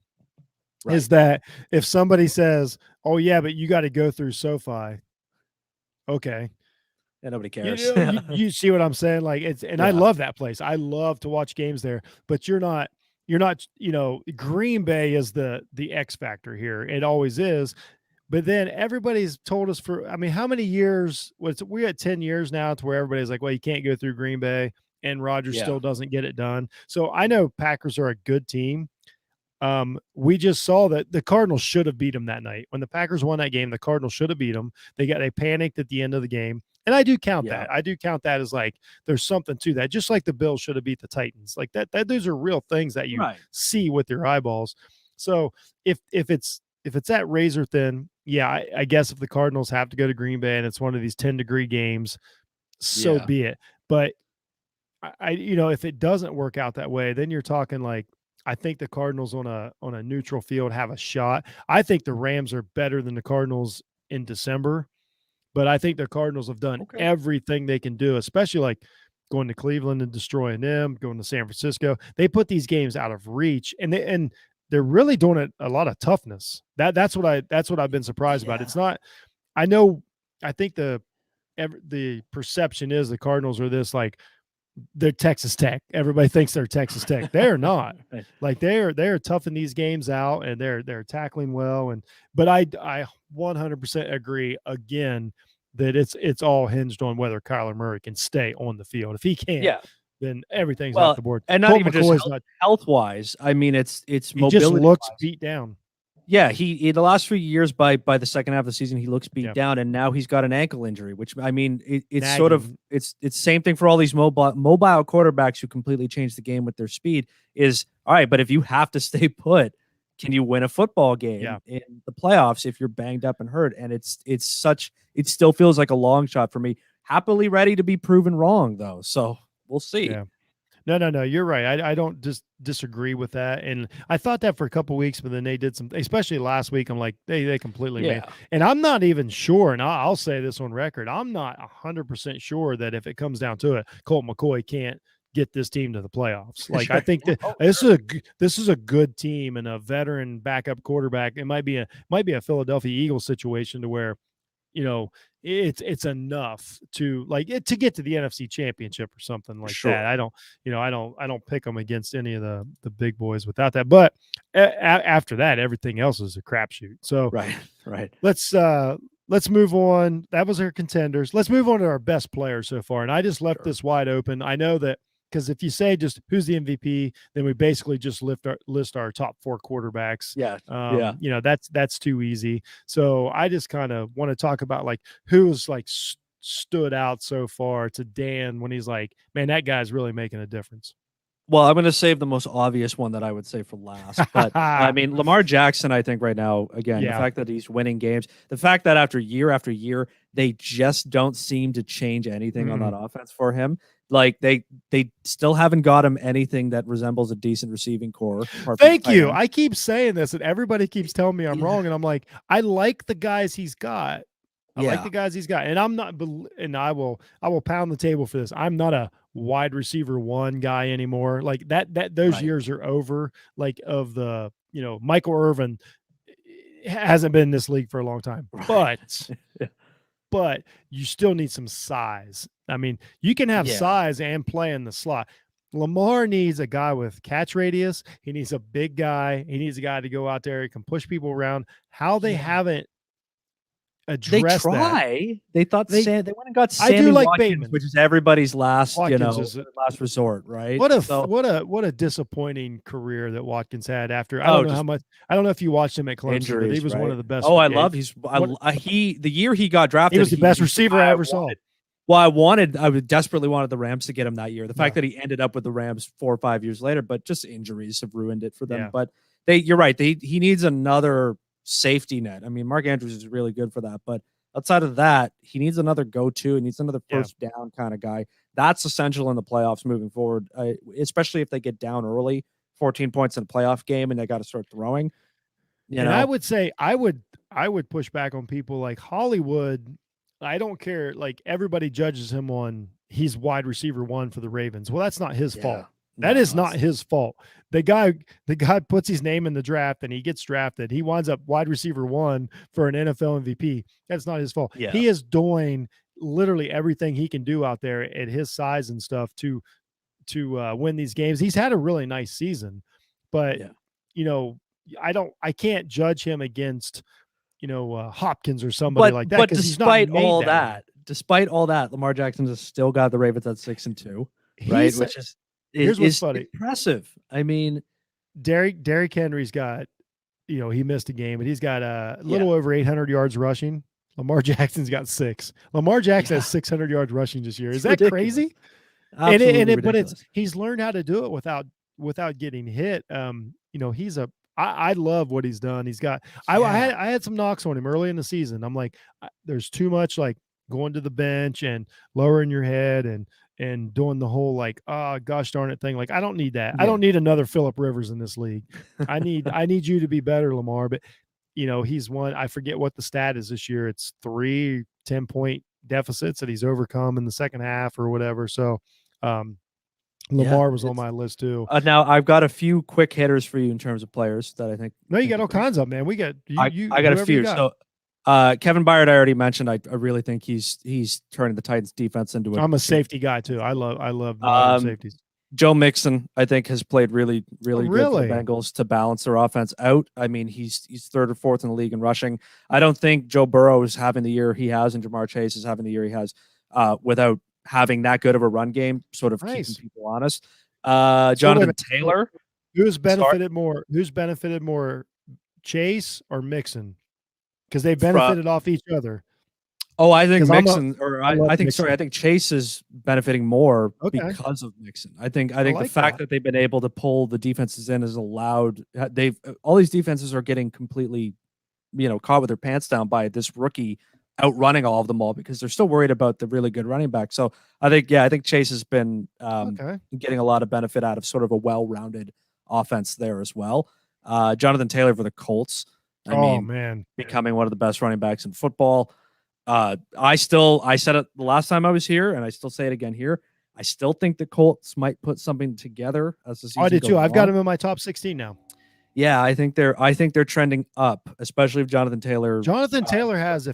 Right. Is that if somebody says, "Oh yeah, but you got to go through SoFi," okay. And nobody cares. You see what I'm saying? Like I love that place. I love to watch games there, but you're not, Green Bay is the X factor here. It always is. But then everybody's told us how many years we're at 10 years now to where everybody's like, well, you can't go through Green Bay, and Rodgers still doesn't get it done. So I know Packers are a good team. We just saw that the Cardinals should have beat them that night. When the Packers won that game, the Cardinals should have beat them. They panicked at the end of the game. And I do count that. I do count that as like there's something to that. Just like the Bills should have beat the Titans. Like that those are real things that you see with your eyeballs. So if it's that razor thin, yeah, I guess if the Cardinals have to go to Green Bay and it's one of these 10-degree games, so be it. But if it doesn't work out that way, then you're talking like I think the Cardinals on a neutral field have a shot. I think the Rams are better than the Cardinals in December, but I think the Cardinals have done everything they can do, especially like going to Cleveland and destroying them, going to San Francisco. They put these games out of reach, and they're really doing it a lot of toughness. That's what I've been surprised about. It's not. I think the perception is the Cardinals are this like they're Texas Tech. Everybody thinks they're Texas Tech. They're not. Like they're toughing these games out and they're tackling well. But I 100% agree again that it's all hinged on whether Kyler Murray can stay on the field. If he can't, then everything's off the board. And not even just health wise. I mean, it's mobility. He just looks beat down. Yeah, he in the last 3 years by the second half of the season he looks beat down, and now he's got an ankle injury, which I mean it's nagging. Sort of it's same thing for all these mobile quarterbacks who completely change the game with their speed. Is all right, but if you have to stay put, can you win a football game in the playoffs if you're banged up and hurt? And it still feels like a long shot for me. Happily ready to be proven wrong though, so we'll see. Yeah. No. You're right. I don't disagree with that. And I thought that for a couple of weeks, but then they did some, especially last week. I'm like, they completely made. And I'm not even sure. And I'll say this on record. I'm not 100% sure that if it comes down to it, Colt McCoy can't get this team to the playoffs. Like I think that this is a good team and a veteran backup quarterback. It might be a Philadelphia Eagles situation to where, it's enough to to get to the NFC Championship or something like that. I don't pick them against any of the big boys without that. But after that, everything else is a crapshoot. So right. Let's move on. That was our contenders. Let's move on to our best players so far. And I just left this wide open. I know that. Because if you say just who's the MVP, then we basically just list our top 4 quarterbacks. That's too easy. So I just kind of want to talk about like who's like stood out so far to Dan when he's like, man, that guy's really making a difference. Well, I'm going to save the most obvious one that I would say for last. But I mean, Lamar Jackson, I think right now, again, the fact that he's winning games, the fact that after year, they just don't seem to change anything on that offense for him. Like they still haven't got him anything that resembles a decent receiving core. Thank you. I keep saying this and everybody keeps telling me I'm wrong. And I'm like, I like the guys he's got. I like the guys he's got. And I'm not, and I will pound the table for this. I'm not a wide receiver 1 guy anymore. Like those years are over. Like of the, Michael Irvin hasn't been in this league for a long time, but you still need some size. I mean, you can have size and play in the slot. Lamar needs a guy with catch radius. He needs a big guy. He needs a guy to go out there. He can push people around. How they haven't addressed that. They thought they went and got Sammy Watkins, Bateman, which is everybody's last, last resort, right? What a disappointing career that Watkins had after. I don't know how much. I don't know if you watched him at Clemson. Injuries, but he was one of the best. Oh, I love the year he got drafted. He was the best receiver I ever saw. Well, I desperately wanted the Rams to get him that year. The fact that he ended up with the Rams 4 or 5 years later, but just injuries have ruined it for them. But you're right. He needs another safety net. I mean, Mark Andrews is really good for that, but outside of that, he needs another go-to. He needs another first down kind of guy. That's essential in the playoffs moving forward, especially if they get down early, 14 points in a playoff game, and they got to start throwing. And I would say I would push back on people like Hollywood. I don't care. Like everybody judges him on he's wide receiver 1 for the Ravens. Well, that's not his fault. That is not his fault. The guy puts his name in the draft and he gets drafted. He winds up wide receiver 1 for an NFL MVP. That's not his fault. Yeah. He is doing literally everything he can do out there at his size and stuff to win these games. He's had a really nice season, but I can't judge him against Hopkins or somebody like that. But despite all that, Lamar Jackson has still got the Ravens at 6-2, right? Which is here's what's funny. Impressive. I mean, Derrick Henry's got, he missed a game, but he's got a little over 800 yards rushing. Lamar Jackson's got 6. Lamar Jackson has 600 yards rushing this year. Is that ridiculous. crazy? Absolutely But ridiculous. he's learned how to do it without getting hit. I love what he's done. He's got, I had some knocks on him early in the season. I'm like, there's too much like going to the bench and lowering your head and doing the whole like, oh gosh darn it thing. Like, I don't need that. I don't need another Phillip Rivers in this league. I need you to be better, Lamar. But he's won, I forget what the stat is this year. It's 3 10-point deficits that he's overcome in the second half or whatever. So Lamar was on my list too. Now I've got a few quick hitters for you in terms of players that I think. No, you got all kinds of, man. We got I got a few. So Kevin Byard, I already mentioned. I really think he's turning the Titans defense into I'm a safety guy too. I love safeties. Joe Mixon, I think, has played really good for the Bengals to balance their offense out. I mean, he's 3rd or 4th in the league in rushing. I don't think Joe Burrow is having the year he has, and Jamar Chase is having the year he has without having that good of a run game, sort of keeping people honest. Jonathan Taylor. Who's benefited more? Who's benefited more, Chase or Mixon? Because they benefited off each other. Oh, I think Mixon, I think Chase is benefiting more because of Mixon. I think the fact that they've been able to pull the defenses in has allowed all these defenses are getting completely, caught with their pants down by this rookie outrunning all of them all because they're still worried about the really good running back. So I think Chase has been getting a lot of benefit out of sort of a well-rounded offense there as well. Jonathan Taylor for the Colts. Becoming one of the best running backs in football. I said it the last time I was here, and I still say it again here. I still think the Colts might put something together as the season. I did too. I've got him in my top 16 now. Yeah, I think they're trending up, especially if Jonathan Taylor. Jonathan Taylor has,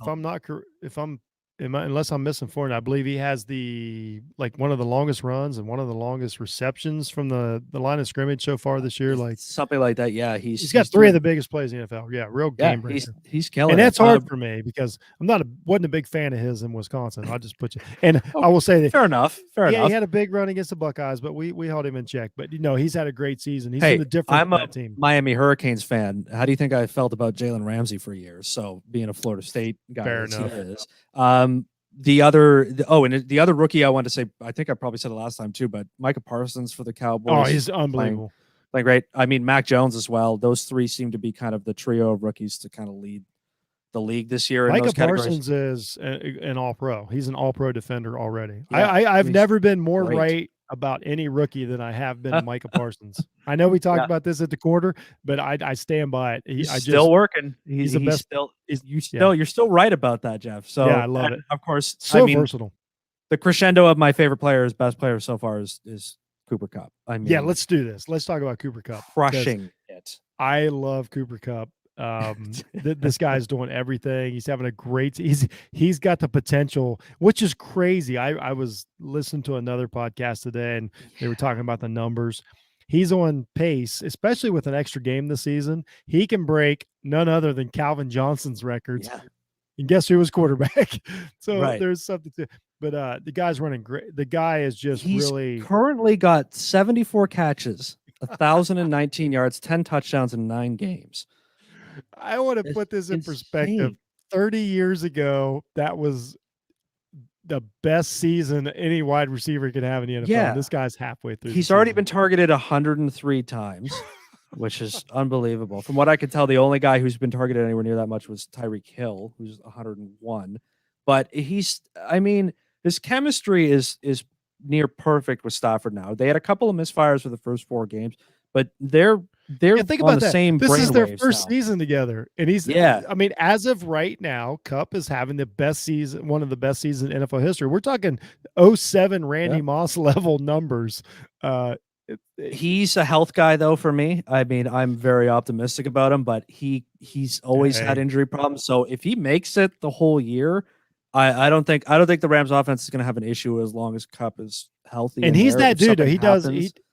unless I'm misinformed, I believe he has one of the longest runs and one of the longest receptions from the line of scrimmage so far this year. Like something like that. Yeah. He's got 3 of the biggest plays in the NFL. Yeah. Real game breaker. He's killing and that's hard for me because wasn't a big fan of his in Wisconsin. I'll just put you, and I will say that fair enough. He had a big run against the Buckeyes, but we held him in check, but he's had a great season. He's in the different I'm a team. Miami Hurricanes fan. How do you think I felt about Jalen Ramsey for years? So being a Florida State guy, fair enough. He is. The other rookie I wanted to say, I think I probably said it last time too, but Micah Parsons for the Cowboys. Oh, he's unbelievable. Playing great. I mean, Mac Jones as well. Those 3 seem to be kind of the trio of rookies to kind of lead the league this year. Micah Parsons is an all-pro. He's an all-pro defender already. Yeah, I've never been more right about any rookie than I have been Micah Parsons. I know we talked about this at the quarter, but I stand by it. He's still working. He's the best. You're still right about that, Jeff. So yeah, I love it. Of course, versatile. The crescendo of my favorite players, best player so far is Cooper Kupp. Let's do this. Let's talk about Cooper Kupp. Crushing it. I love Cooper Kupp. This guy's doing everything. He's having a great. He's got the potential, which is crazy. I was listening to another podcast today, and they were talking about the numbers. He's on pace, especially with an extra game this season. He can break none other than Calvin Johnson's records. Yeah. And guess who was quarterback? So there's something to. But the guy's running great. The guy is just He's currently got 74 catches, 1,019 yards, 10 touchdowns in 9 games. I want to put this in perspective. 30 years ago, that was the best season any wide receiver could have in the NFL. Yeah. This guy's halfway through. He's already been targeted 103 times, which is unbelievable. From what I could tell, the only guy who's been targeted anywhere near that much was Tyreek Hill, who's 101. But his chemistry is near perfect with Stafford now. They had a couple of misfires for the first 4 games, but they're think on about the that. Same. This is their first now. Season together, and he's I mean, as of right now, Kupp is having the best season, one of the best seasons in NFL history. We're talking 07 Randy Moss level numbers. He's a health guy though for me. I mean, I'm very optimistic about him, but he's always had injury problems. So if he makes it the whole year, I don't think the Rams offense is going to have an issue as long as Kupp is healthy. And he's that dude.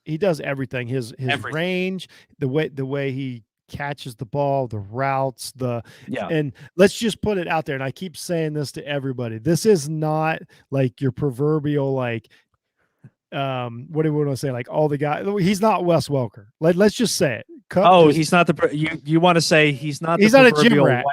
He does everything. His range, the way he catches the ball, the routes, and let's just put it out there. And I keep saying this to everybody. This is not like your proverbial what do we want to say? Like all the guys, he's not Wes Welker. Let's just say it. He's not you want to say he's not the not a gym proverbial rat.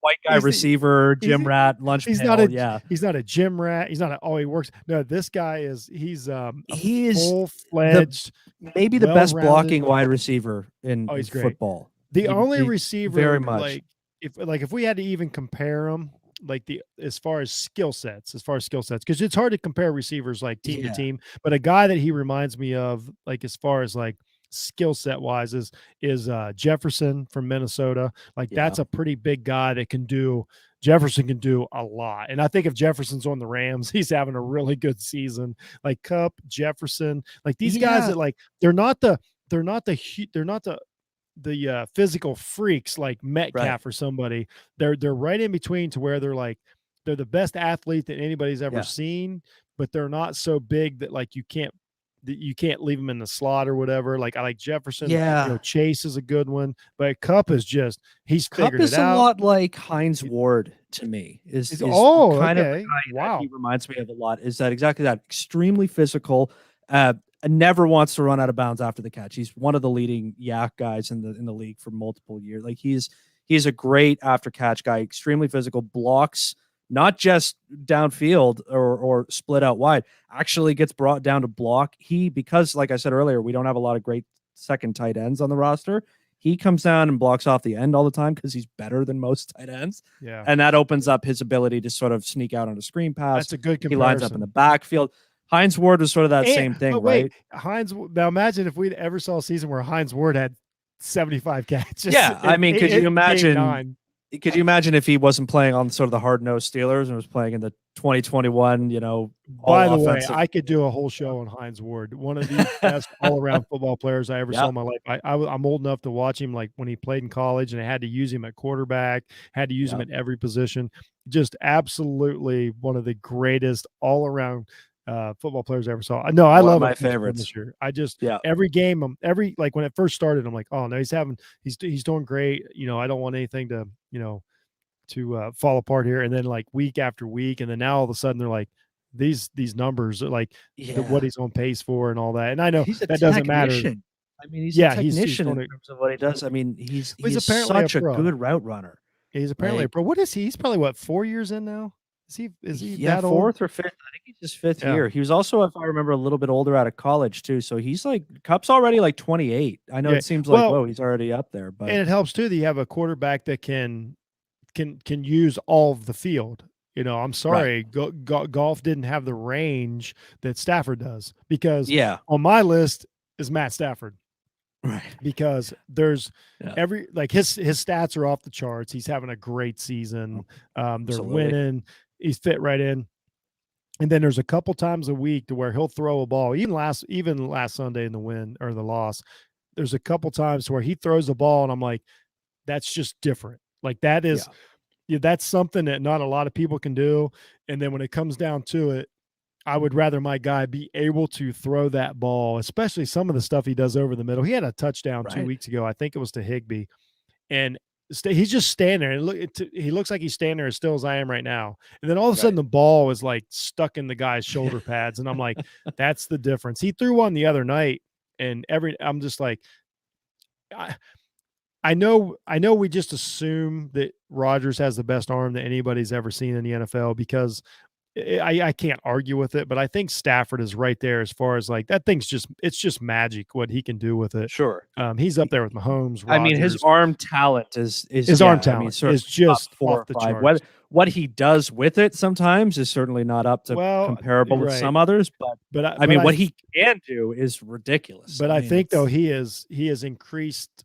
White guy receiver, gym rat, lunch he's pail. Not a, yeah. He's not a gym rat. He's not he works. No, this guy he's full-fledged, maybe the best blocking wide receiver in football. The only receiver, very much. If we had to even compare him, as far as skill sets, because it's hard to compare receivers like team to team, but a guy that he reminds me of, as far as skill set wise, is Jefferson from Minnesota. That's a pretty big guy that can do. Jefferson can do a lot, and I think if Jefferson's on the Rams, he's having a really good season. Kupp, Jefferson, these guys that they're not the physical freaks like Metcalf or somebody. They're right in between to where they're the best athlete that anybody's ever seen, but they're not so big that you can't leave them in the slot or whatever. I like Jefferson. Chase is a good one, but Kupp is he's figured it out. Kupp is a lot like Heinz Ward to me. Is kind of the guy he reminds me of a lot. Is that exactly that? Extremely physical. Never wants to run out of bounds after the catch. He's one of the leading yak guys in the league for multiple years. He's a great after catch guy. Extremely physical. Blocks not just downfield or split out wide. Actually gets brought down to block. Because like I said earlier, we don't have a lot of great second tight ends on the roster. He comes down and blocks off the end all the time because he's better than most tight ends. Yeah, and that opens up his ability to sort of sneak out on a screen pass. That's a good comparison. He lines up in the backfield. Heinz Ward was sort of that same thing, right? Now imagine if we ever saw a season where Heinz Ward had 75 catches. Yeah, I mean, could you imagine? Could you imagine if he wasn't playing on sort of the hard-nosed Steelers and was playing in the 2021, By the way, I could do a whole show on Heinz Ward, one of the best all-around football players I ever saw in my life. I'm old enough to watch him when he played in college, and I had to use him at quarterback, had to use him at every position. Just absolutely one of the greatest all-around football players I ever saw. No, I love my favorites this year. I just every game, when it first started, I'm like, oh no, he's doing great. I don't want anything to fall apart here. And then week after week, and then now all of a sudden they're like these numbers are what he's on pace for and all that. And I know that doesn't matter. I mean, he's a technician in terms of what he does. I mean, he's apparently such a good route runner. He's apparently a pro. What is he? He's probably 4 years in now. Is he that old? Fourth or fifth? I think he's his fifth year. He was also, if I remember, a little bit older out of college too. So he's Kupp's already 28. I know it seems he's already up there, but and it helps too that you have a quarterback that can use all of the field. I'm sorry, Golf didn't have the range that Stafford does, because on my list is Matt Stafford. Right. Because there's every his stats are off the charts. He's having a great season. They're winning. He's fit right in. And then there's a couple times a week to where he'll throw a ball. Even last Sunday in the win or the loss, there's a couple times where he throws the ball and I'm like, that's just different. That is that's something that not a lot of people can do. And then when it comes down to it, I would rather my guy be able to throw that ball, especially some of the stuff he does over the middle. He had a touchdown 2 weeks ago. I think it was to Higbee. And he's just standing there. And he looks like he's standing there as still as I am right now. And then all of a sudden the ball is stuck in the guy's shoulder pads. And I'm like, that's the difference. He threw one the other night, and I'm just like, I know we just assume that Rodgers has the best arm that anybody's ever seen in the NFL, because I can't argue with it, but I think Stafford is right there as far as that thing's it's just magic what he can do with it. Sure. He's up there with Mahomes. Rodgers. I mean, his arm talent is arm talent is just 4 or 5. What he does with it sometimes is certainly not up to comparable with some others, but I mean, what he can do is ridiculous. But I think though he has increased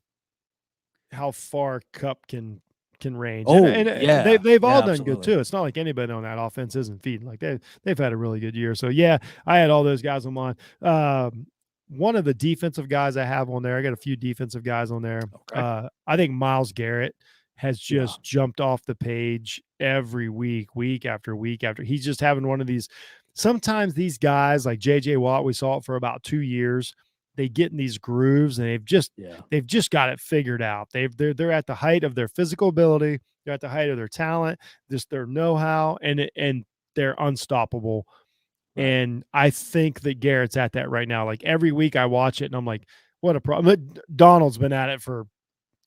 how far Kupp can range. They've all done good too. It's not like anybody on that offense isn't feeding. They've had a really good year. So I had all those guys on mine. One of the defensive guys I have on there, I got a few defensive guys on there. Okay. I think Myles Garrett has just jumped off the page every week after week after. He's just having one of these. Sometimes these guys like JJ Watt, we saw it for about 2 years. They get in these grooves and they've just got it figured out. They're at the height of their physical ability. They're at the height of their talent, just their know-how, and they're unstoppable. And I think that Garrett's at that right now. Like every week I watch it and I'm like, what a problem. Donald's been at it for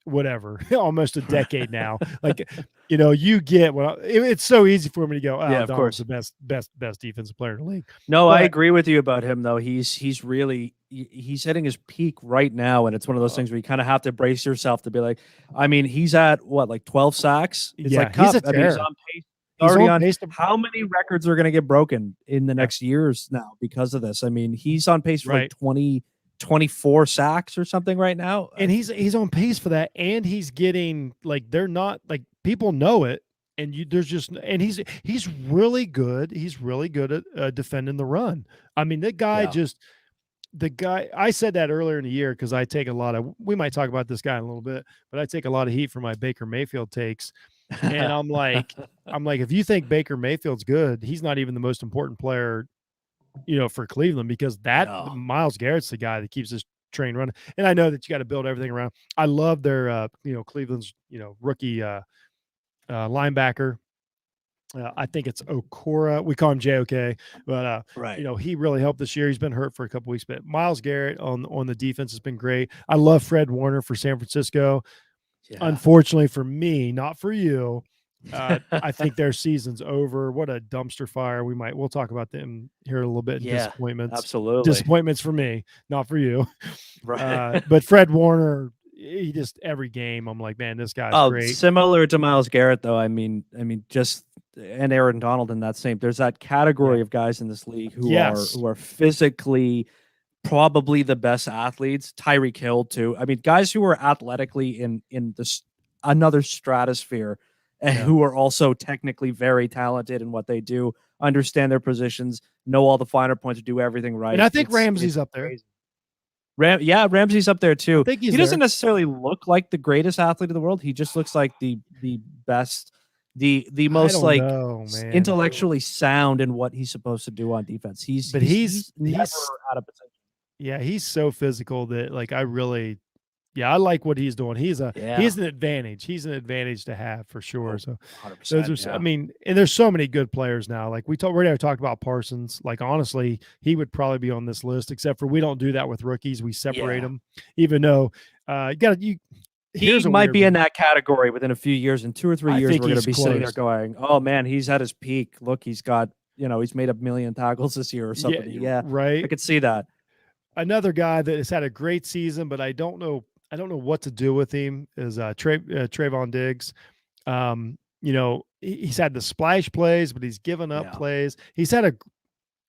whatever, almost a decade now. Like, you get it's so easy for me to go, Yeah, of Donald's course. the best defensive player in the league. No, I agree with you about him though. He's really he's hitting his peak right now, and it's one of those things where you kind of have to brace yourself to be like, I mean, he's at what, like 12 sacks? It's like he's I mean, he's on pace. Already on pace how many records are going to get broken in the next years now because of this? I mean, he's on pace for like 24 sacks or something right now. And he's on pace for that. And he's getting they're not like people know it. And he's really good. He's really good at defending the run. I mean, I said that earlier in the year because I take we might talk about this guy in a little bit, but I take a lot of heat for my Baker Mayfield takes. And I'm like, if you think Baker Mayfield's good, he's not even the most important player, for Cleveland, because Myles Garrett's the guy that keeps this train running. And I know that you got to build everything around. I love their, Cleveland's, rookie linebacker. I think it's Okora. We call him JOK, but he really helped this year. He's been hurt for a couple weeks, but Myles Garrett on the defense has been great. I love Fred Warner for San Francisco. Yeah. Unfortunately for me, not for you, I think their season's over. What a dumpster fire. We'll talk about them here in a little bit. Yeah, disappointments. Absolutely. Disappointments for me, not for you. Right. But Fred Warner, he just every game I'm like, man, this guy's great. Similar to Myles Garrett though. I mean just and Aaron Donald in that same. There's that category of guys in this league who are physically probably the best athletes. Tyreek Hill too. I mean, guys who are athletically in this another stratosphere and who are also technically very talented in what they do, understand their positions, know all the finer points, do everything right. And I think Ramsey's up there. Ramsey's up there too. He doesn't necessarily look like the greatest athlete in the world. He just looks like the best, the most intellectually sound in what he's supposed to do on defense. He's never out of position. Yeah, he's so physical that I like what he's doing. He's an advantage. He's an advantage to have for sure. So I mean, and there's so many good players now. Like we already talked about Parsons. Like honestly, he would probably be on this list, except for we don't do that with rookies. We separate them, even though he might be in that category within a few years. In 2 or 3 years, we're going to be sitting there going, "Oh man, he's at his peak. Look, he's got he's made 1 million tackles this year or something." Yeah, right. I could see that. Another guy that has had a great season, but I don't know what to do with him is Trayvon Diggs. He's had the splash plays, but he's given up plays. He's had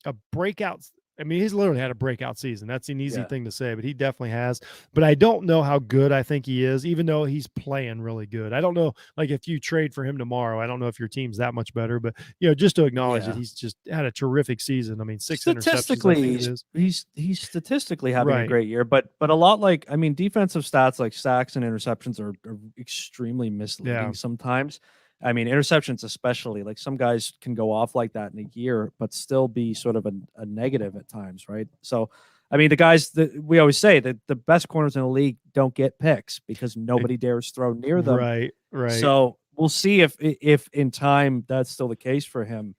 a breakout. I mean, he's literally had a breakout season. That's an easy thing to say, but he definitely has. But I don't know how good I think he is, even though he's playing really good. I don't know, like if you trade for him tomorrow, I don't know if your team's that much better. But just to acknowledge that he's just had a terrific season. I mean, 6 interceptions. He's statistically having a great year, but a lot defensive stats like sacks and interceptions are extremely misleading sometimes. I mean, interceptions especially, like some guys can go off like that in a year, but still be sort of a negative at times, right? So, I mean, the guys that we always say that the best corners in the league don't get picks because nobody dares throw near them. Right. So we'll see if in time that's still the case for him,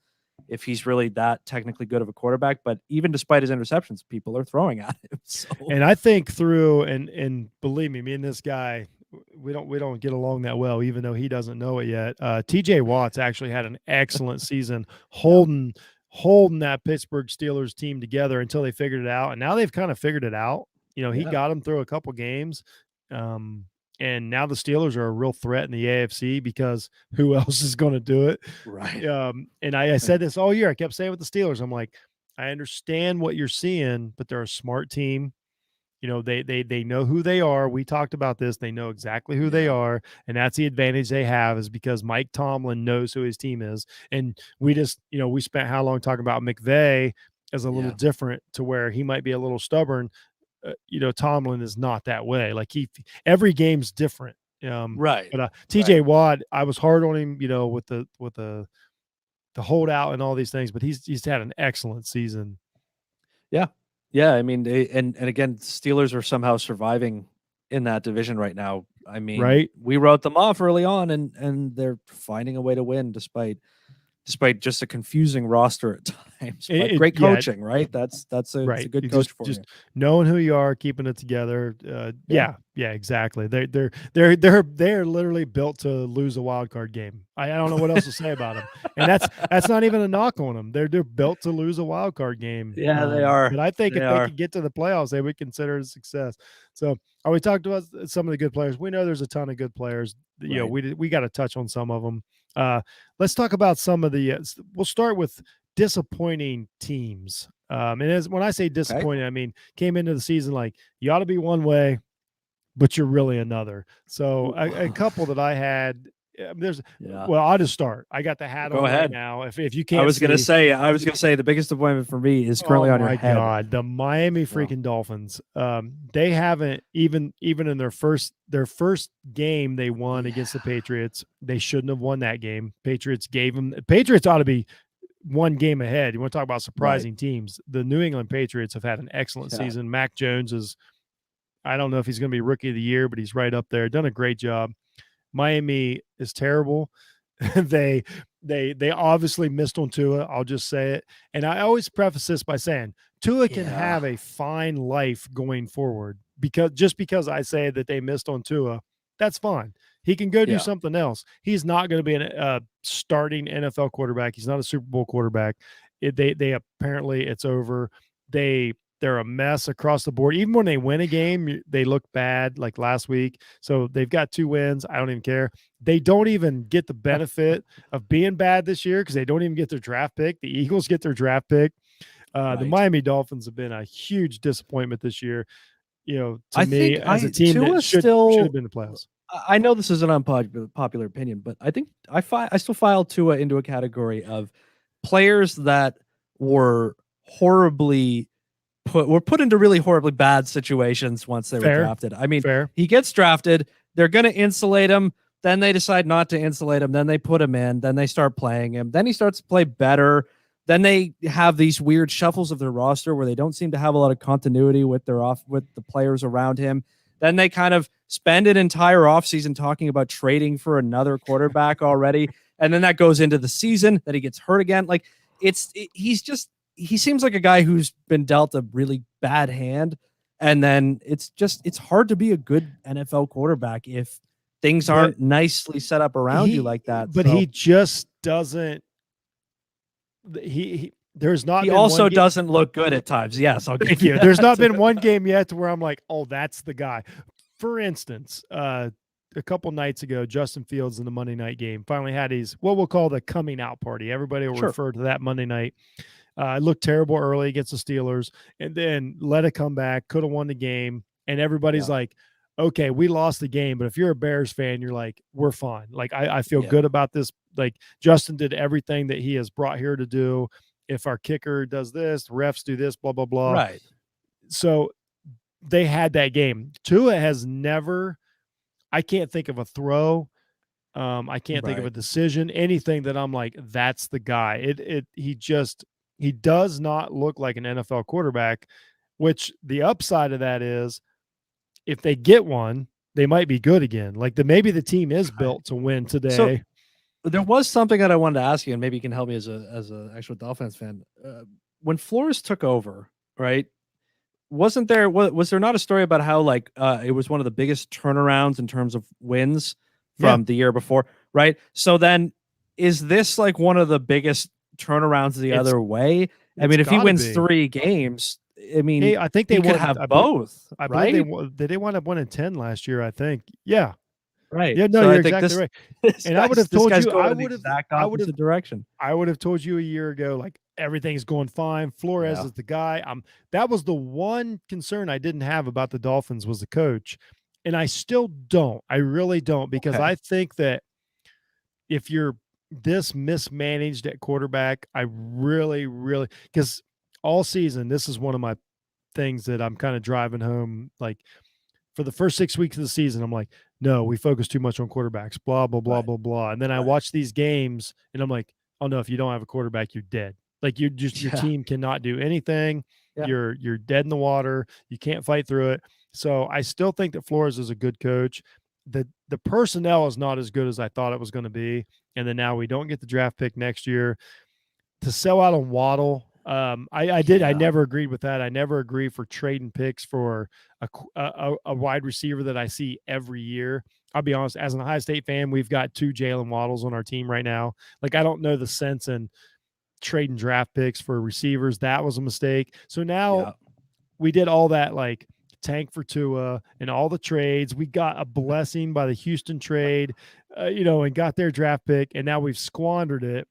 if he's really that technically good of a quarterback. But even despite his interceptions, people are throwing at him. So. And I think and believe me and this guy, we don't get along that well, even though he doesn't know it yet. TJ Watt's actually had an excellent season holding that Pittsburgh Steelers team together until they figured it out. And now they've kind of figured it out. He got them through a couple games. And now the Steelers are a real threat in the AFC because who else is going to do it? Right. And I said this all year. I kept saying with the Steelers, I'm like, I understand what you're seeing, but they're a smart team. They know who they are. We talked about this. They know exactly who they are. And that's the advantage they have is because Mike Tomlin knows who his team is. And we just, we spent how long talking about McVay as a little different to where he might be a little stubborn. Tomlin is not that way. Like every game's different. Right. But TJ Watt, I was hard on him, with the holdout and all these things, but he's had an excellent season. Yeah. Yeah, I mean, and again, Steelers are somehow surviving in that division right now. I mean, we wrote them off early on, and they're finding a way to win despite just a confusing roster at times. But great coaching, right? That's a good coach for just you. Knowing who you are, keeping it together. Yeah, exactly. They're literally built to lose a wild card game. I don't know what else to say about them, and that's not even a knock on them. They're built to lose a wild card game. Yeah, they are. But I think if they could get to the playoffs, they would consider it a success. So, we talked about some of the good players. We know there's a ton of good players. You know, we got to touch on some of them. Let's talk about some of the. We'll start with disappointing teams. And when I say disappointing, I mean came into the season like you ought to be one way, but you're really another. So a couple that I had. Well, I'll just start. I got the hat on right now. If you can't, I was gonna say the biggest disappointment for me is currently on your head. Oh my God, the Miami freaking Dolphins. They haven't even in their first game they won against the Patriots. They shouldn't have won that game. Patriots ought to be one game ahead. You want to talk about surprising teams? The New England Patriots have had an excellent season. Mac Jones is, I don't know if he's going to be rookie of the year, but he's right up there. Done a great job. Miami is terrible. They obviously missed on Tua. I'll just say it. And I always preface this by saying Tua can have a fine life going forward because I say that they missed on Tua, that's fine. He can go do something else. He's not going to be a starting NFL quarterback. He's not a Super Bowl quarterback. They apparently it's over. They're a mess across the board. Even when they win a game, they look bad like last week. So they've got 2 wins. I don't even care. They don't even get the benefit of being bad this year because they don't even get their draft pick. The Eagles get their draft pick. The Miami Dolphins have been a huge disappointment this year. You know, to me, as a team that should have been in the playoffs. I know this is an unpopular opinion, but I think I still file Tua into a category of players that were put into really horribly bad situations once they were drafted. I mean, he gets drafted, they're going to insulate him, then they decide not to insulate him, then they put him in, then they start playing him, then he starts to play better, then they have these weird shuffles of their roster where they don't seem to have a lot of continuity with with the players around him. Then they kind of spend an entire offseason talking about trading for another quarterback already. And then that goes into the season that he gets hurt again. Like he seems like a guy who's been dealt a really bad hand. And then it's hard to be a good NFL quarterback if things aren't nicely set up around you like that. But he just doesn't. There's not. He also doesn't look good at times. Yes, I'll give you. There's not been one game yet to where I'm like, oh, that's the guy. For instance, a couple nights ago, Justin Fields in the Monday night game finally had his what we'll call the coming out party. Everybody will refer to that Monday night. It looked terrible early against the Steelers, and then let it come back. Could have won the game, and everybody's like, okay, we lost the game, but if you're a Bears fan, you're like, we're fine. Like I feel good about this. Like Justin did everything that he has brought here to do. If our kicker does this, the refs do this, blah, blah, blah. Right. So they had that game. Tua has never, I can't think of a throw. I can't think of a decision, anything that I'm like, that's the guy. He does not look like an NFL quarterback, which the upside of that is if they get one, they might be good again. Like maybe the team is built to win today. So, there was something that I wanted to ask you, and maybe you can help me as a actual Dolphins fan. When Flores took over, right? Was there not a story about how it was one of the biggest turnarounds in terms of wins from the year before, right? So then, is this like one of the biggest turnarounds the other way? I mean, if he wins 3 games, I mean, I think they could have both. I believe they wound up winning 10 last year. I think, Right. Yeah, no, so you're exactly right. And I would have told you, I would have direction. I would have told you a year ago, like everything's going fine. Flores is the guy. That was the one concern I didn't have about the Dolphins was the coach. And I still don't. I really don't, because I think that if you're this mismanaged at quarterback, I really, really, because all season, this is one of my things that I'm kind of driving home. Like for the first 6 weeks of the season, I'm like, no, we focus too much on quarterbacks, blah, blah, blah, blah, blah. And then I watch these games and I'm like, oh no, if you don't have a quarterback, you're dead. Like your team cannot do anything. Yeah. You're dead in the water. You can't fight through it. So I still think that Flores is a good coach. The personnel is not as good as I thought it was going to be. And then now we don't get the draft pick next year. To sell out on Waddle I never agreed with that. I never agreed for trading picks for a wide receiver that I see every year. I'll be honest, as an Ohio State fan, we've got 2 Jalen Waddles on our team right now. Like, I don't know the sense in trading draft picks for receivers. That was a mistake. So now we did all that, like, tank for Tua and all the trades. We got a blessing by the Houston trade, and got their draft pick, and now we've squandered it.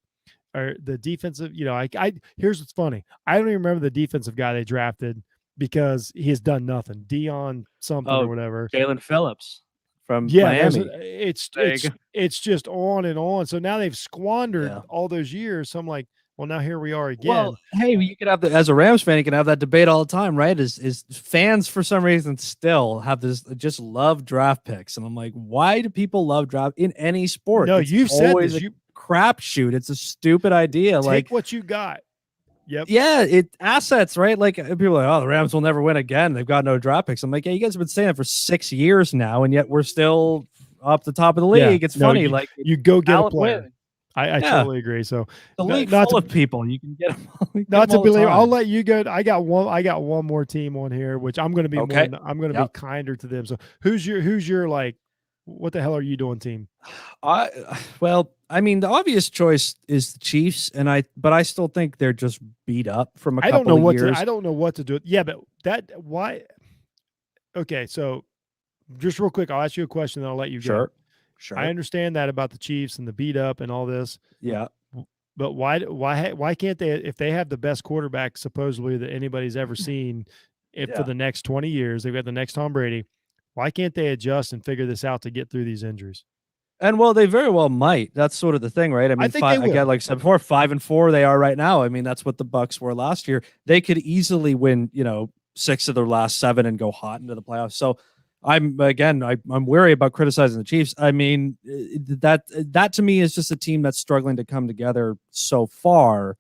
Or the defensive, I here's what's funny. I don't even remember the defensive guy they drafted because he has done nothing. Dion something or whatever. Jalen Phillips from Miami. It's just on and on. So now they've squandered all those years. So I'm like, well, now here we are again. Well, hey, you could have as a Rams fan, you can have that debate all the time, right? Is fans for some reason still have this just love draft picks, and I'm like, why do people love draft in any sport? No, you've said this. Crapshoot. It's a stupid idea. Take what you got. Yep. Yeah, assets, right? Like, people are like, oh, the Rams will never win again. They've got no draft picks. I'm like, yeah, you guys have been saying that for 6 years now, and yet we're still up the top of the league. It's funny. You go get a player. Win. I totally agree. So the league full of people, you can get them. Not to believe. I'll let you go. I got one more team on here, which I'm going to be I'm going to be kinder to them. So who's your like, what the hell are you doing, team? Well, I mean, the obvious choice is the Chiefs, but I still think they're just beat up from a couple of years. I don't know what to do. Yeah, but why? Okay, so just real quick, I'll ask you a question, then I'll let you go. Sure. I understand that about the Chiefs and the beat up and all this. Yeah. But why can't they, if they have the best quarterback supposedly that anybody's ever seen for the next 20 years, they've got the next Tom Brady, why can't they adjust and figure this out to get through these injuries? And well, they very well might. That's sort of the thing, right? I mean, again, like I said before, 5-4 they are right now. I mean, that's what the Bucs were last year. They could easily win, 6 of their last 7 and go hot into the playoffs. So I'm wary about criticizing the Chiefs. I mean, that to me is just a team that's struggling to come together so far,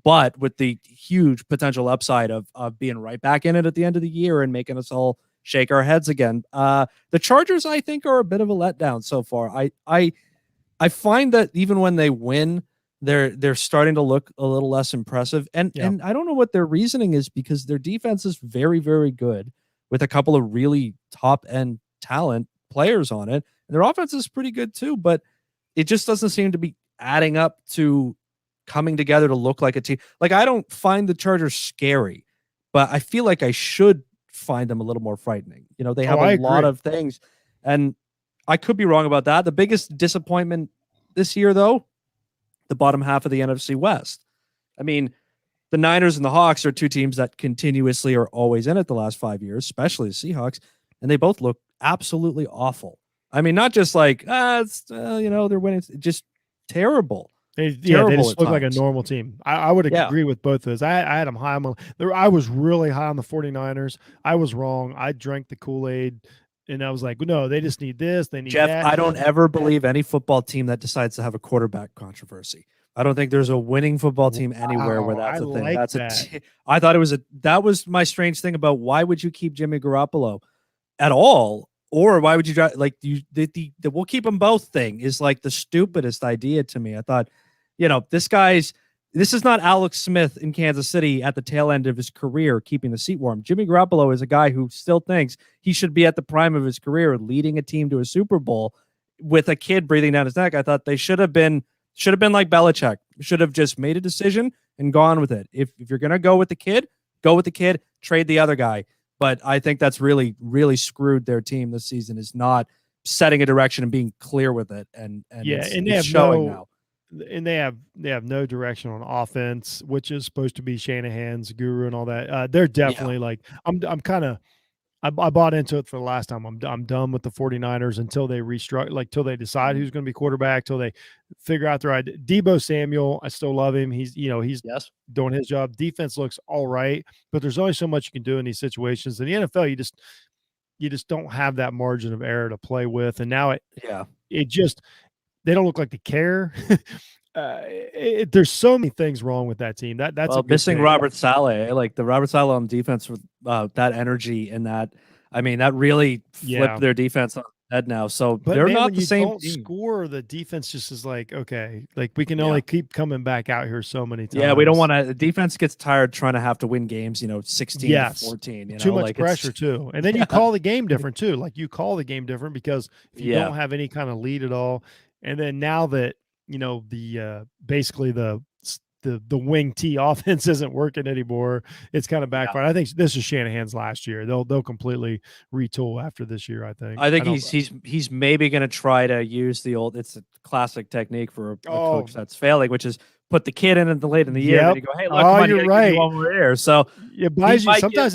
but with the huge potential upside of being right back in it at the end of the year and making us all shake our heads again. The Chargers, I think, are a bit of a letdown so far. I find that even when they win, they're starting to look a little less impressive. And I don't know what their reasoning is, because their defense is very, very good with a couple of really top end talent players on it. And their offense is pretty good too, but it just doesn't seem to be adding up to coming together to look like a team. Like, I don't find the Chargers scary, but I feel like I should find them a little more frightening. They have a lot of things, and I could be wrong about that. The biggest disappointment this year, though, the bottom half of the NFC West. I mean, the Niners and the Hawks are 2 teams that continuously are always in it the last 5 years, especially the Seahawks, and they both look absolutely awful. I mean, not just like, they're winning, just terrible. They just look like a normal team. I would agree with both of those. I had them high. I was really high on the 49ers. I was wrong. I drank the Kool-Aid, and I was like, no, they just need this. They need Jeff, that. I don't ever believe any football team that decides to have a quarterback controversy. I don't think there's a winning football team anywhere where that's a thing. Like I thought that was my strange thing about why would you keep Jimmy Garoppolo at all? Or why would you try, like, the we'll keep them both thing is like the stupidest idea to me. I thought, this is not Alex Smith in Kansas City at the tail end of his career keeping the seat warm. Jimmy Garoppolo is a guy who still thinks he should be at the prime of his career leading a team to a Super Bowl with a kid breathing down his neck. I thought they should have been like Belichick. Should have just made a decision and gone with it. If you're going to go with the kid, trade the other guy. But I think that's really, really screwed their team this season, is not setting a direction and being clear with it. And it's showing now. And they have no direction on offense, which is supposed to be Shanahan's guru and all that. They're definitely like, I bought into it for the last time. I'm done with the 49ers until they till they decide who's going to be quarterback, till they figure out their idea. Debo Samuel, I still love him. He's doing his job. Defense looks all right, but there's only so much you can do in these situations. In the NFL, you just don't have that margin of error to play with. And now they don't look like they care. There's so many things wrong with that team. That's missing Robert Saleh. Like the Robert Saleh on defense with that energy and that. I mean, that really flipped their defense on head now. So But they're man, not when the you same don't team. score, the defense just is like, okay, like we can Yeah. only keep coming back out here so many times. Yeah, we don't want to. The defense gets tired trying to have to win games, 16 to 14. Too much like pressure too. And then you call the game different too. Like you call the game different because if you don't have any kind of lead at all, and then now that the basically the wing T offense isn't working anymore, it's kind of backfired. I think this is Shanahan's last year. They'll completely retool after this year. I think he's maybe going to try to use it's a classic technique for a coach that's failing, which is put the kid in late in the year, and you go, hey, look, come on, you're right. One more year. So it buys you. Sometimes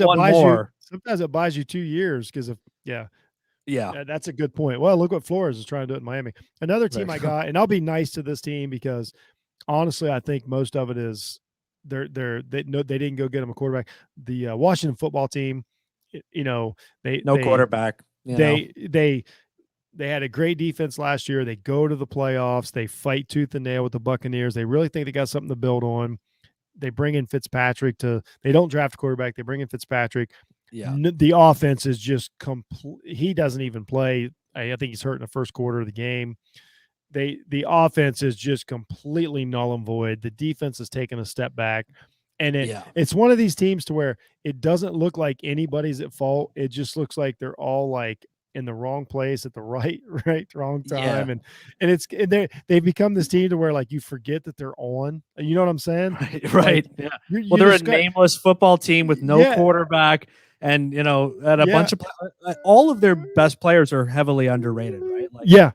it buys you 2 years because of that's a good point. Well, look what Flores is trying to do in Miami. Another team I got, and I'll be nice to this team because honestly, I think most of it is they didn't go get him a quarterback. The Washington football team, they quarterback. They had a great defense last year. They go to the playoffs. They fight tooth and nail with the Buccaneers. They really think they got something to build on. They bring in Fitzpatrick they don't draft a quarterback. They bring in Fitzpatrick. Yeah. The offense is just complete. He doesn't even play. I think he's hurt in the first quarter of the game. The offense is just completely null and void. The defense has taken a step back. And it's one of these teams to where it doesn't look like anybody's at fault. It just looks like they're all like in the wrong place at the wrong time. And they've become this team to where like you forget that they're on. You know what I'm saying? Right. Like, they're a nameless football team with no quarterback, and and a bunch of all of their best players are heavily underrated, right? Like,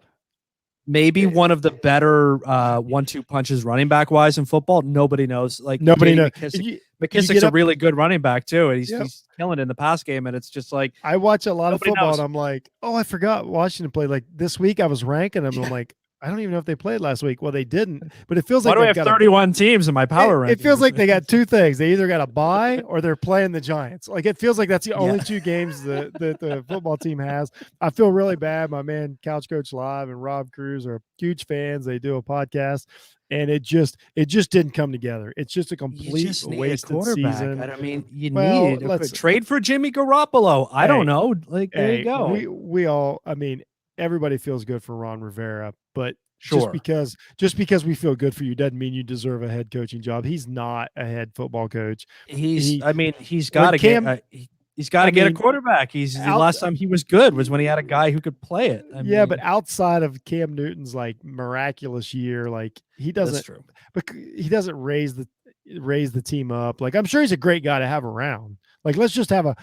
maybe one of the better 1-2 punches running back wise in football. Nobody knows. Like nobody knows. McKissick's a really good running back too, and he's killing it in the pass game. And it's just like I watch a lot of football, and I'm like, oh, I forgot Washington played. Like this week, I was ranking them. And I'm like, I don't even know if they played last week. Well, they didn't, but it feels like I have 31 teams in my power ranking. It feels like they got two things. They either got a bye or they're playing the Giants. Like it feels like that's the only two games that the football team has. I feel really bad. My man Couch Coach Live and Rob Cruz are huge fans. They do a podcast, and it just didn't come together. It's just a complete wasted season. I mean, need trade for Jimmy Garoppolo. I don't know. Like there you go. We all. I mean, everybody feels good for Ron Rivera, but just because we feel good for you doesn't mean you deserve a head coaching job. He's not a head football coach. He's got to get a quarterback. The last time he was good was when he had a guy who could play it. But outside of Cam Newton's like miraculous year, like he doesn't. That's true. But he doesn't raise the team up. Like I'm sure he's a great guy to have around. Like let's just have a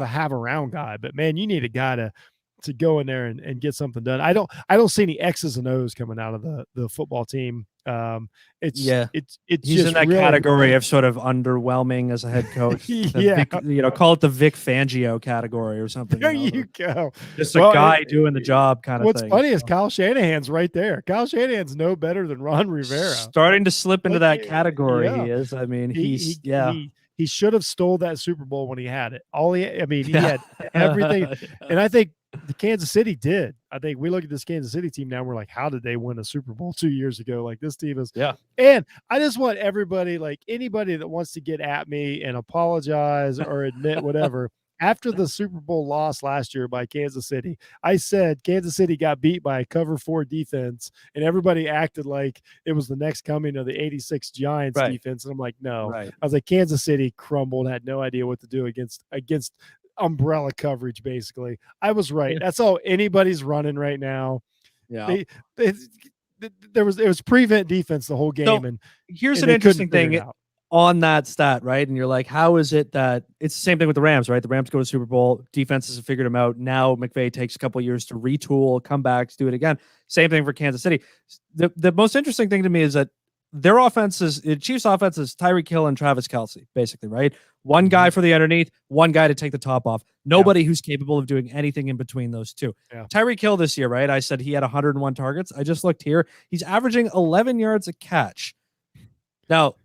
have around guy. But man, you need a guy to go in there and get something done. I don't see any X's and O's coming out of the football team. It's he's in that category of sort of underwhelming as a head coach. Call it the Vic Fangio category or something. There you go. Just a guy doing the job kind of thing. What's funny is Kyle Shanahan's right there. Kyle Shanahan's no better than Ron Rivera. Starting to slip into that category. He is. I mean, he should have stole that Super Bowl when he had it. He had everything. And I think the Kansas City did. I think we look at this Kansas City team now and we're like, how did they win a Super Bowl 2 years ago? Like this team is. Yeah. And I just want everybody, like anybody that wants to get at me and apologize or admit whatever. After the Super Bowl loss last year by Kansas City, I said Kansas City got beat by a cover 4 defense, and everybody acted like it was the next coming of the 86 Giants defense. And I'm like, no. I was like, Kansas City crumbled, had no idea what to do against umbrella coverage, basically. I was right. That's all anybody's running right now. Yeah. It was prevent defense the whole game. So, and here's an interesting thing on that stat, right? And you're like, how is it that it's the same thing with the Rams, right? The Rams go to Super Bowl, defenses have figured them out. Now McVay takes a couple of years to retool, come back, do it again. Same thing for Kansas City. The most interesting thing to me is that their offense is Chiefs offense is Tyreek Hill and Travis Kelce, basically, right? One guy for the underneath, one guy to take the top off. Nobody who's capable of doing anything in between those two. Yeah. Tyreek Hill this year, right? I said he had 101 targets. I just looked here. He's averaging 11 yards a catch. Now,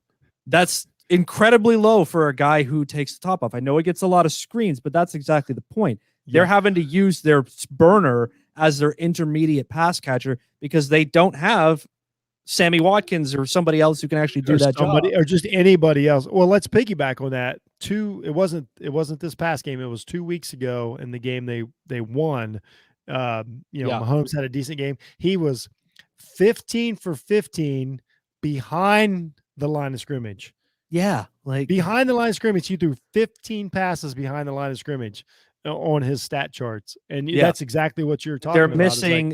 that's incredibly low for a guy who takes the top off. I know he gets a lot of screens, but that's exactly the point. Yeah. They're having to use their burner as their intermediate pass catcher because they don't have Sammy Watkins or somebody else who can actually do that job, or just anybody else. Well, let's piggyback on that. It wasn't this past game. It was 2 weeks ago in the game they won. Mahomes had a decent game. He was 15 for 15 behind the line of scrimmage. Yeah, like behind the line of scrimmage, he threw 15 passes behind the line of scrimmage on his stat charts, and that's exactly what you're talking about.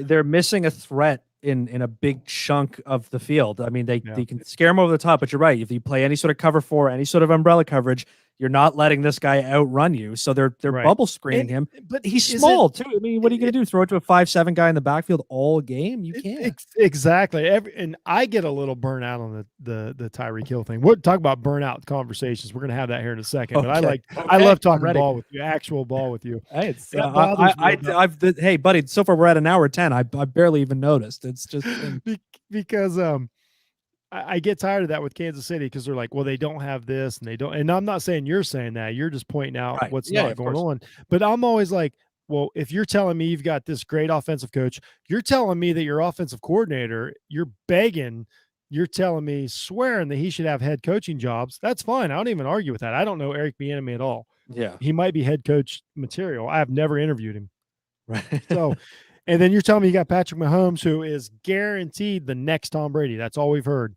They're missing a threat in a big chunk of the field. I mean, they can scare him over the top, but you're right. If you play any sort of cover 4, any sort of umbrella coverage, you're not letting this guy outrun you. So they're bubble screening him. But he's small too. I mean, what are you going to do? Throw it to a 5'7" guy in the backfield all game? You can't. Exactly. And I get a little burnout on the Tyreek Hill thing. We'll talk about burnout conversations. We're going to have that here in a second. But I love talking ball with you, actual ball with you. Hey, hey, buddy. So far we're at an hour 10. I barely even noticed. It's just because I get tired of that with Kansas City because they're like, well, they don't have this and they don't. And I'm not saying you're saying that. You're just pointing out what's not going on. But I'm always like, well, if you're telling me you've got this great offensive coach, you're telling me that your offensive coordinator, you're begging, you're telling me, swearing that he should have head coaching jobs. That's fine. I don't even argue with that. I don't know Eric Bieniemy at all. Yeah. He might be head coach material. I have never interviewed him. Right. So, and then you're telling me you got Patrick Mahomes, who is guaranteed the next Tom Brady. That's all we've heard.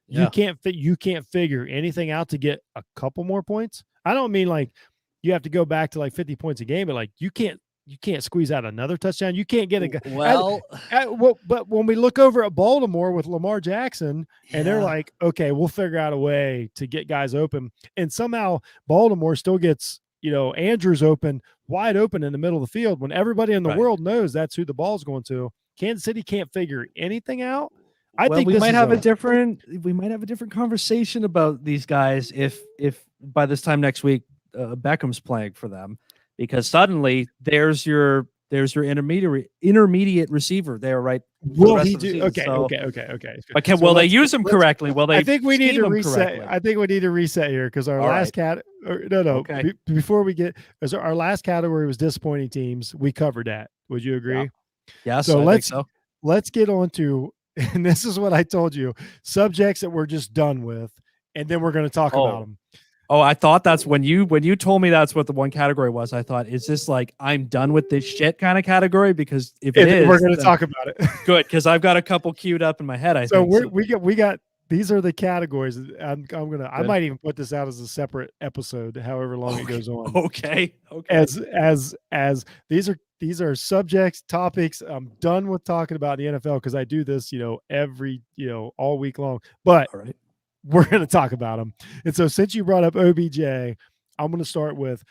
Yeah. You can't figure anything out to get a couple more points. I don't mean like you have to go back to like 50 points a game, but like you can't squeeze out another touchdown. You can't get but when we look over at Baltimore with Lamar Jackson, and they're like, okay, we'll figure out a way to get guys open, and somehow Baltimore still gets Andrews wide open in the middle of the field when everybody in the world knows that's who the ball's going to. Kansas City can't figure anything out. I think we might have a different conversation about these guys if by this time next week Beckham's playing for them, because suddenly there's your intermediate receiver there, right? Will he do? Okay. But will they use him correctly? Will they? I think we need to reset. I think we need to reset here because our last before we get, our last category was disappointing teams. We covered that. Would you agree? Yeah. So let's get on to, and this is what I told you, subjects that we're just done with, and then we're going to talk about them. Oh, I thought that's when you told me that's what the one category was. I thought, is this like I'm done with this shit kind of category? Because if it is, we're going to talk about it. Good, because I've got a couple queued up in my head. We got these are the categories. I might even put this out as a separate episode, however long it goes on. Okay. As these are subjects, topics I'm done with talking about the NFL because I do this, every all week long. But all right. We're going to talk about them. And so since you brought up OBJ, I'm going to start with,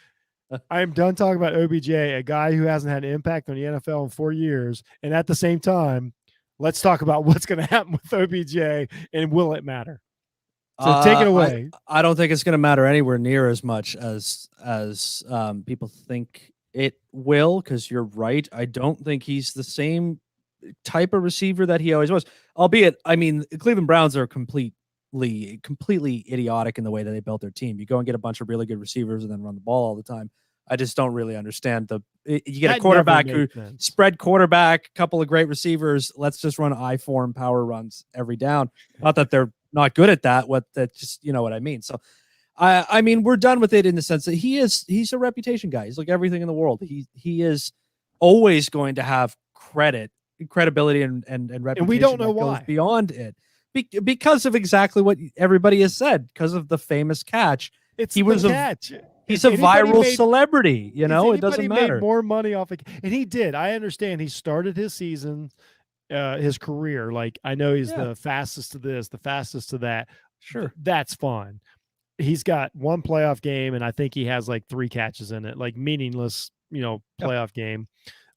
I am done talking about OBJ, a guy who hasn't had an impact on the NFL in 4 years. And at the same time, let's talk about what's going to happen with OBJ and will it matter? So take it away. I don't think it's going to matter anywhere near as much as people think it will, because you're right. I don't think he's the same type of receiver that he always was. Albeit, I mean, Cleveland Browns are completely idiotic in the way that they built their team. You go and get a bunch of really good receivers and then run the ball all the time. I just don't really understand you get a quarterback who spread quarterback, couple of great receivers. Let's just run I-form power runs every down. Not that they're not good at that. Just you know what I mean. So I mean, we're done with it in the sense that he's a reputation guy. He's like everything in the world. He is always going to have credibility and reputation. And we don't know why. Beyond it. Because of exactly what everybody has said, because of the famous catch. He was a catch. He's a viral celebrity, it doesn't matter. Made more money off it, and he did. I understand he started his season, his career. Like I know he's the fastest to this, the fastest to that. Sure, that's fine. He's got one playoff game, and I think he has like 3 catches in it, like meaningless, playoff game.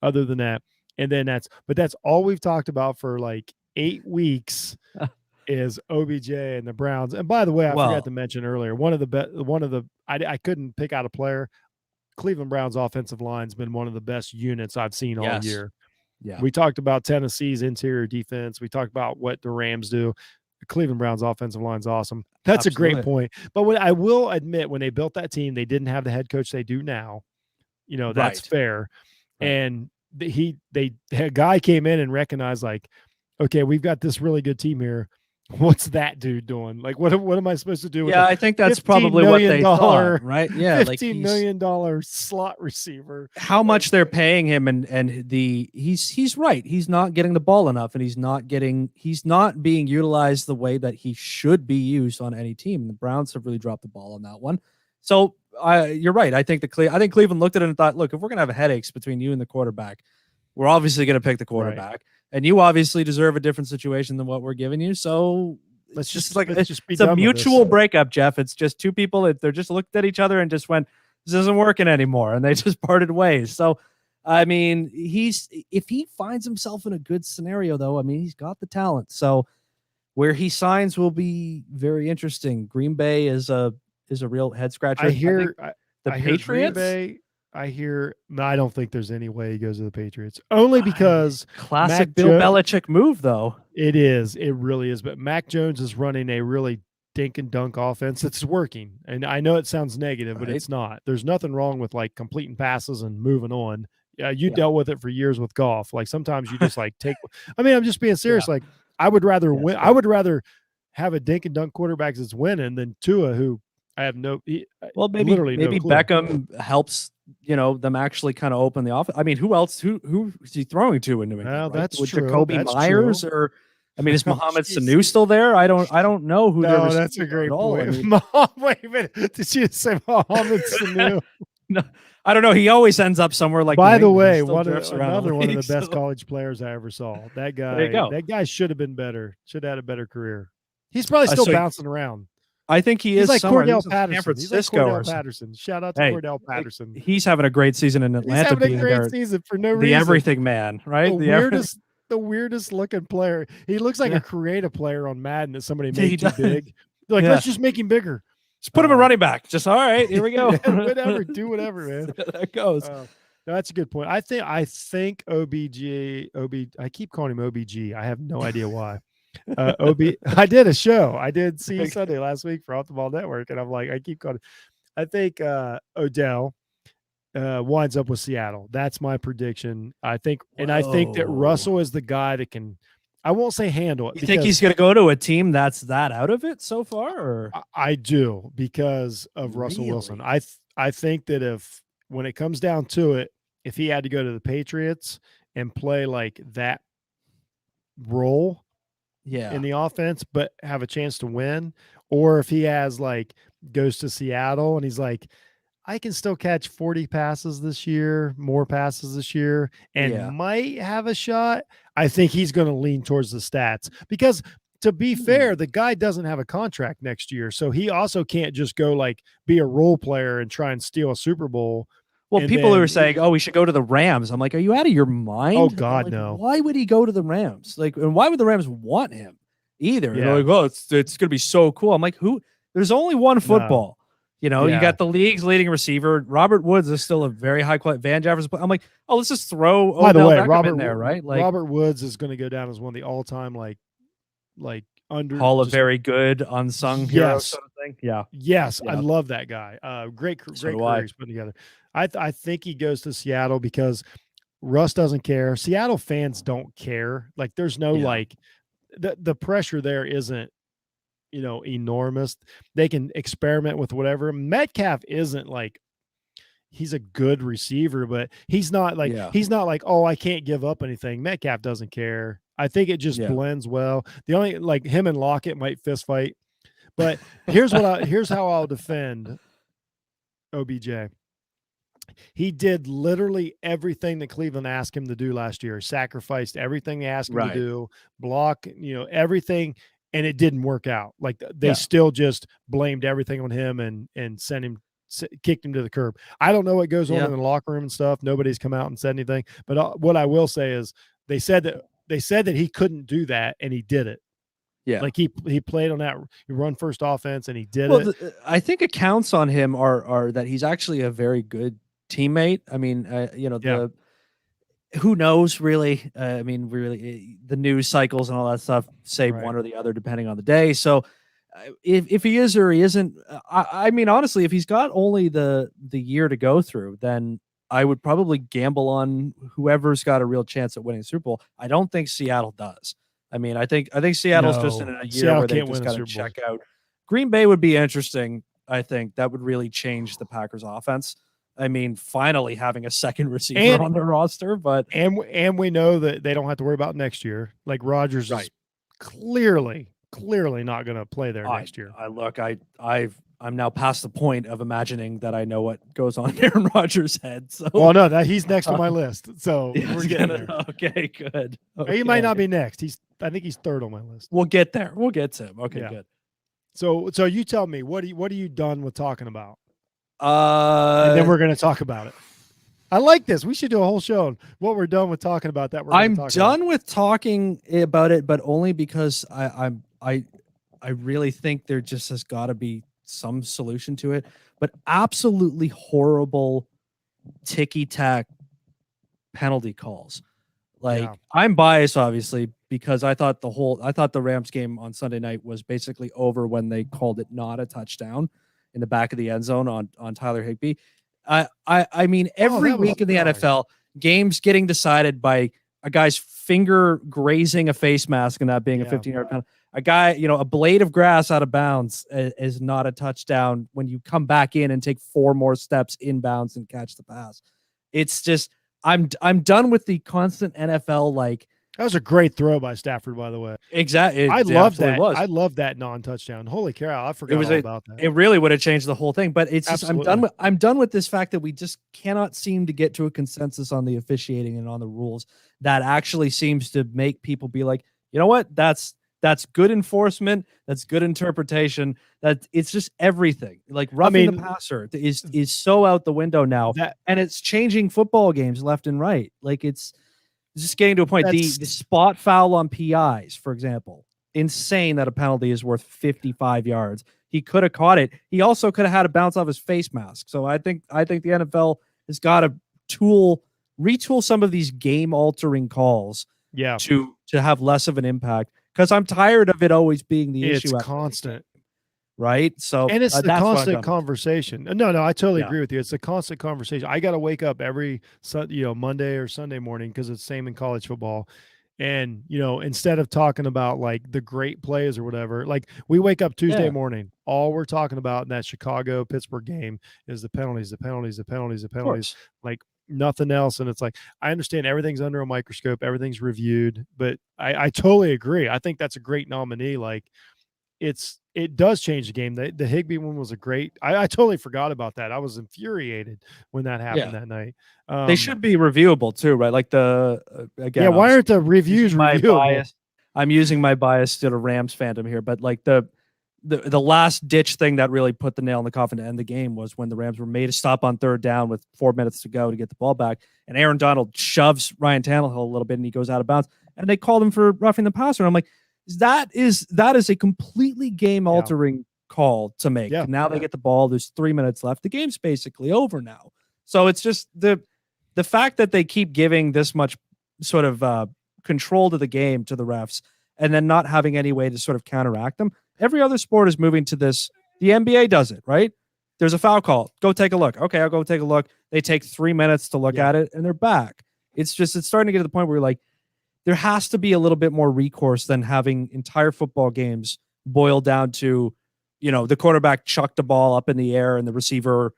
Other than that, and then that's all we've talked about for like 8 weeks. Is OBJ and the Browns. And by the way, I forgot to mention earlier, I couldn't pick out a player. Cleveland Browns offensive line's been one of the best units I've seen all year. Yeah. We talked about Tennessee's interior defense. We talked about what the Rams do. The Cleveland Browns offensive line's awesome. That's Absolutely. A great point. But I will admit, when they built that team, they didn't have the head coach they do now. That's fair. Right. And a guy came in and recognized, like, okay, we've got this really good team here. what's that dude doing? Like, what am I supposed to do with I think that's probably what they thought, right? Yeah, like $15 million slot receiver. How much they're paying him, and he's right. He's not getting the ball enough, and he's not being utilized the way that he should be used on any team. The Browns have really dropped the ball on that one. So you're right. I think Cleveland looked at it and thought, look, if we're gonna have headaches between you and the quarterback, we're obviously gonna pick the quarterback. Right. And you obviously deserve a different situation than what we're giving you. So it's a mutual breakup, Jeff. It's just two people that they're just looked at each other and just went, this isn't working anymore. And they just parted ways. So, I mean, if he finds himself in a good scenario, though, I mean, he's got the talent. So where he signs will be very interesting. Green Bay is a real head scratcher. I hear the Patriots. I don't think there's any way he goes to the Patriots. Only because classic Bill Belichick move, though. It is. It really is. But Mac Jones is running a really dink and dunk offense. It's working. And I know it sounds negative, but it's not. There's nothing wrong with like completing passes and moving on. You dealt with it for years with golf. Like sometimes you just like take. I mean, I'm just being serious. Like I would rather win. I would rather have a dink and dunk quarterback that's winning than Tua, who I have no. Maybe Beckham helps. Them actually kind of open the offense. I mean, who else? Who is he throwing to in New England? Well, that's true. Jacoby Myers true. Or, I mean, is Mohamed Sanu still there? I don't know who. No, that's a great point. I mean, wait a minute. Did you say Mohamed Sanu? No, I don't know. He always ends up somewhere like. By the way, another one of the best college players I ever saw. That guy. There you go. That guy should have been better. Should have had a better career. He's probably still bouncing around. I think he's like Cordell Patterson. San Francisco. He's like Cordell Patterson. Shout out to Cordell Patterson. He's having a great season in Atlanta. He's having a great season for no reason. The everything man, right? The weirdest looking player. He looks like a creative player on Madden that somebody made too big. They're like, let's just make him bigger. Just put him a running back. Just all right. Here we go. Whatever. Do whatever, man. That goes. No, that's a good point. I think I keep calling him OBG. I have no idea why. I did a show. I did see Sunday last week for Off the Ball Network, and I'm like, I keep calling. I think Odell winds up with Seattle. That's my prediction. I think that Russell is the guy that can. I won't say handle it. You think he's going to go to a team that's that out of it so far? Or I do, because of Russell Wilson. I think that when it comes down to it, if he had to go to the Patriots and play like that role. In the offense, but have a chance to win, or if he goes to Seattle and he's like, I can still catch 40 passes this year, more passes this year, and might have a shot. I think he's going to lean towards the stats, because to be fair, the guy doesn't have a contract next year, so he also can't just go be a role player and try and steal a Super Bowl. Well, people who are saying, "Oh, we should go to the Rams." I'm like, "Are you out of your mind?" Oh God, no. Why would he go to the Rams? And why would the Rams want him either? Yeah. They're like, "Oh, it's going to be so cool." I'm like, "Who? There's only one football." No. You got the league's leading receiver. Robert Woods is still a very high quality. Van Jefferson. I'm like, "Oh, let's just throw." By the way, Robert in there, right? Robert Woods is going to go down as one of the all-time Hall of very good unsung heroes sort of thing. Yeah. Yes, I love that guy. Great career he's putting together. I think he goes to Seattle because Russ doesn't care. Seattle fans don't care. There's no the pressure there isn't enormous. They can experiment with whatever. Metcalf isn't he's a good receiver, but he's not he's not oh, I can't give up anything. Metcalf doesn't care. I think it just blends well. The only him and Lockett might fist fight, but here's how I'll defend OBJ. He did literally everything that Cleveland asked him to do last year. Sacrificed everything they asked him to do, block, everything, and it didn't work out. They still just blamed everything on him and kicked him to the curb. I don't know what goes on in the locker room and stuff. Nobody's come out and said anything. But what I will say is they said that he couldn't do that, and he did it. Yeah, he played on that run first offense, and he did it. I think accounts on him are that he's actually a very good teammate. I mean, who knows really? I mean, really, the news cycles and all that stuff say one or the other depending on the day. So if he is or he isn't, I mean, honestly, if he's got only the year to go through, then I would probably gamble on whoever's got a real chance at winning the Super Bowl. I don't think Seattle does. I mean, I think Seattle's just in a year Seattle where they can't just win a got to Super Bowl. check out. Green Bay would be interesting. I think that would really change the Packers offense. I mean, finally having a second receiver on their roster, but we know that they don't have to worry about next year. Like Rodgers is clearly not going to play there next year. I'm now past the point of imagining that I know what goes on in Aaron Rodgers' head. So, well, no, that he's next on my list. So we're getting there. Okay, good. Okay. He might not be next. I think he's third on my list. We'll get there. We'll get to him. Okay, good. So you tell me, what are you done with talking about? And then we're going to talk about it. I like this. We should do a whole show on what we're done with talking about that. I'm done with talking about it, but only because I really think there just has got to be some solution to it. But absolutely horrible ticky-tack penalty calls. Like, I'm biased, obviously, because I thought the Rams game on Sunday night was basically over when they called it not a touchdown in the back of the end zone on Tyler Higbee. I mean, every week in the NFL, games getting decided by a guy's finger grazing a face mask and that being a 15-yard penalty. A guy, a blade of grass out of bounds is not a touchdown when you come back in and take 4 more steps inbounds and catch the pass. It's just, I'm done with the constant NFL like. That was a great throw by Stafford, by the way. Exactly. I love that. I love that non-touchdown. Holy cow, I forgot all about that. It really would have changed the whole thing. But it's just, I'm done with this fact that we just cannot seem to get to a consensus on the officiating and on the rules that actually seems to make people be like, you know what? That's good enforcement. That's good interpretation. That it's just everything. Like roughing the passer is so out the window now, and it's changing football games left and right. Like it's just getting to a point. The spot foul on PIs, for example, insane that a penalty is worth 55 yards. He could have caught it. He also could have had a bounce off his face mask. So I think the NFL has got to retool some of these game altering calls. To have less of an impact. Because I'm tired of it always being the issue. It's constant. Right? So, and it's the constant conversation. No, I totally agree with you. It's the constant conversation. I got to wake up every Monday or Sunday morning because it's the same in college football. And, instead of talking about like the great plays or whatever, like we wake up Tuesday morning, all we're talking about in that Chicago-Pittsburgh game is the penalties. Like nothing else. And it's like, I understand everything's under a microscope, everything's reviewed, but I totally agree. I think that's a great nominee. Like it does change the game. The Higbee one was a great, I totally forgot about that. I was infuriated when that happened that night. They should be reviewable too, right? Like again, why aren't the reviews reviewable? I'm using my bias to the Rams fandom here, but like the last ditch thing that really put the nail in the coffin to end the game was when the Rams were made a stop on 3rd down with 4 minutes to go to get the ball back. And Aaron Donald shoves Ryan Tannehill a little bit and he goes out of bounds and they called him for roughing the passer. And I'm like, that is a completely game altering call to make. And now they get the ball. There's 3 minutes left. The game's basically over now. So it's just the fact that they keep giving this much sort of control to the game to the refs and then not having any way to sort of counteract them. Every other sport is moving to this. The NBA does it, right? There's a foul call. Go take a look. Okay, I'll go take a look. They take 3 minutes to look at it, and they're back. It's starting to get to the point where you're like, there has to be a little bit more recourse than having entire football games boil down to, the quarterback chucked the ball up in the air and the receiver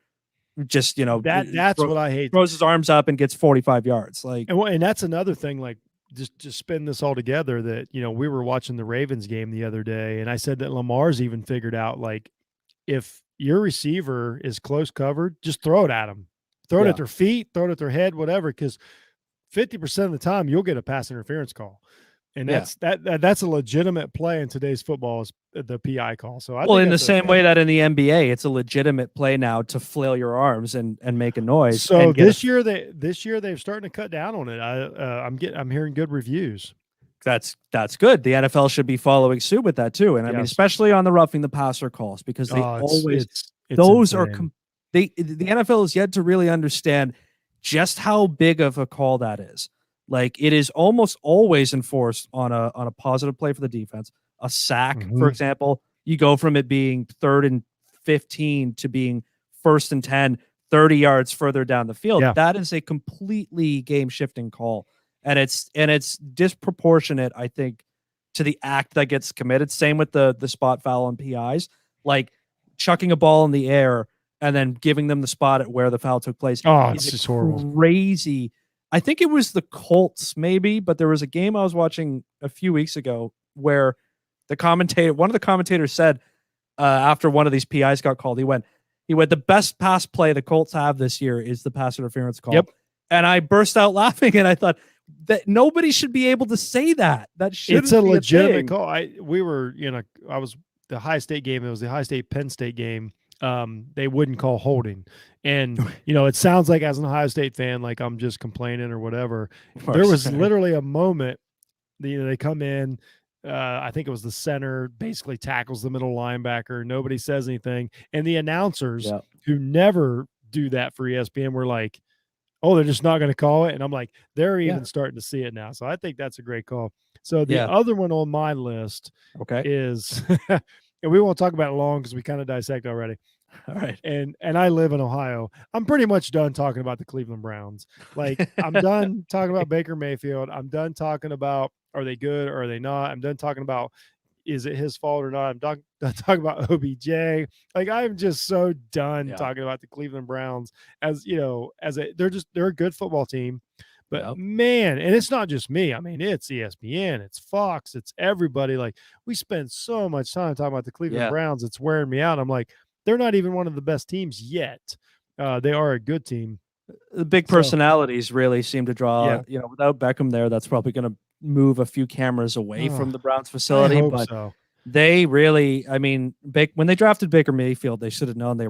just, that's what I hate. Throws his arms up and gets 45 yards. Like, and that's another thing, like, just spin this all together that, we were watching the Ravens game the other day and I said that Lamar's even figured out, like, if your receiver is close covered, just throw it at them, throw it at their feet, throw it at their head, whatever. Because 50% of the time you'll get a pass interference call. And that's a legitimate play in today's football is the PI call. So in the same way that in the NBA, it's a legitimate play now to flail your arms and make a noise. So this year they're starting to cut down on it. I'm hearing good reviews. That's good. The NFL should be following suit with that too. And I mean, especially on the roughing the passer calls, because they the NFL is yet to really understand just how big of a call that is. Like it is almost always enforced on a positive play for the defense. A sack, for example, you go from it being 3rd and 15 to being 1st and 10, 30 yards further down the field. That is a completely game shifting call. And it's disproportionate, I think, to the act that gets committed. Same with the spot foul on PIs, like chucking a ball in the air and then giving them the spot at where the foul took place. Oh, it's just horrible. Crazy. I think it was the Colts, maybe, but there was a game I was watching a few weeks ago where one of the commentators said after one of these PIs got called, he went, the best pass play the Colts have this year is the pass interference call. Yep. And I burst out laughing, and I thought that nobody should be able to say that. It's a legitimate call. I was the High State game. It was the High State Penn State game. They wouldn't call holding. And, it sounds like as an Ohio State fan, like I'm just complaining or whatever. There was literally a moment, they come in, I think it was the center, basically tackles the middle linebacker. Nobody says anything. And the announcers who never do that for ESPN were like, oh, they're just not going to call it. And I'm like, they're even starting to see it now. So I think that's a great call. So the other one on my list is, and we won't talk about it long because we kind of dissect already. All right. And I live in Ohio. I'm pretty much done talking about the Cleveland Browns. Like, I'm done talking about Baker Mayfield. I'm done talking about, are they good or are they not? I'm done talking about, is it his fault or not? I'm done talking about OBJ. Like, I'm just so done talking about the Cleveland Browns they're a good football team. But man, and it's not just me. I mean, it's ESPN, it's Fox, it's everybody. Like, we spend so much time talking about the Cleveland Browns. It's wearing me out. I'm like, they're not even one of the best teams yet. They are a good team. The big personalities really seem to draw, without Beckham there, that's probably going to move a few cameras away from the Browns facility. But they really, I mean, when they drafted Baker Mayfield, they should have known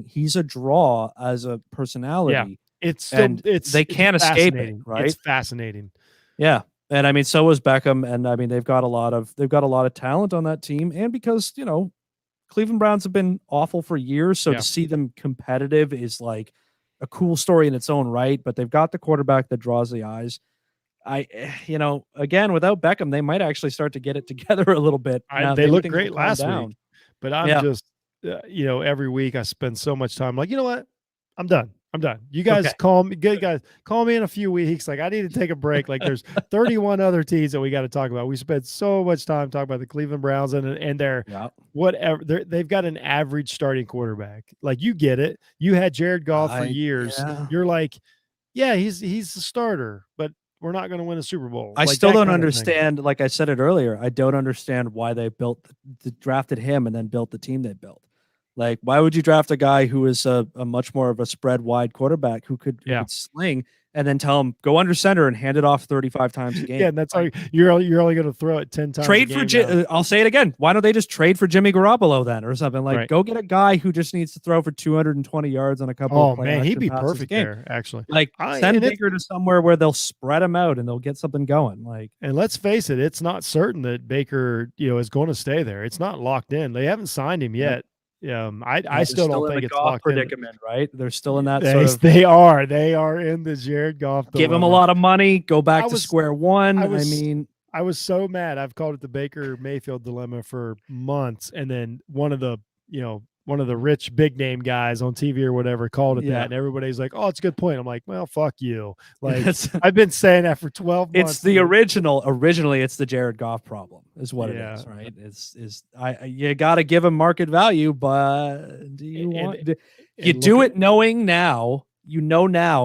he's a draw as a personality. Yeah. They can't escape it, right? It's fascinating. Yeah. And I mean, so was Beckham. And I mean, they've got a lot of talent on that team. And because, Cleveland Browns have been awful for years. So to see them competitive is like a cool story in its own right. But they've got the quarterback that draws the eyes. Again, without Beckham, they might actually start to get it together a little bit. They looked great last week. But I'm just, every week I spend so much time like, you know what? I'm done. You guys call me in a few weeks. Like, I need to take a break. Like, there's 31 other teams that we got to talk about. We spent so much time talking about the Cleveland Browns and they're whatever. They've got an average starting quarterback. Like, you get it. You had Jared Goff for years. Yeah. You're like, he's the starter, but we're not going to win a Super Bowl. I still don't understand. Like I said it earlier, I don't understand why they drafted him and then built the team they built. Like, why would you draft a guy who is a much more of a spread wide quarterback who could sling and then tell him go under center and hand it off 35 times a game? Yeah, and that's all you're only going to throw it 10 times. Trade for I'll say it again. Why don't they just trade for Jimmy Garoppolo then or something? Like, go get a guy who just needs to throw for 220 yards on a couple. Oh man, he'd be perfect there. Actually, like send Baker to somewhere where they'll spread him out and they'll get something going. Like, and let's face it, it's not certain that Baker is going to stay there. It's not locked in. They haven't signed him yet. I still don't think it's locked predicament, right? They're still in that. They are in the Jared Goff dilemma. Give him a lot of money, go back to square one. I was so mad. I've called it the Baker Mayfield dilemma for months, and then one of the rich big name guys on TV or whatever called it that, and everybody's like, "Oh, it's a good point." I'm like, "Well, fuck you." Like, I've been saying that for 12 months. It's the originally it's the Jared Goff problem is what it is, right? You got to give him market value, but do you do it knowing now,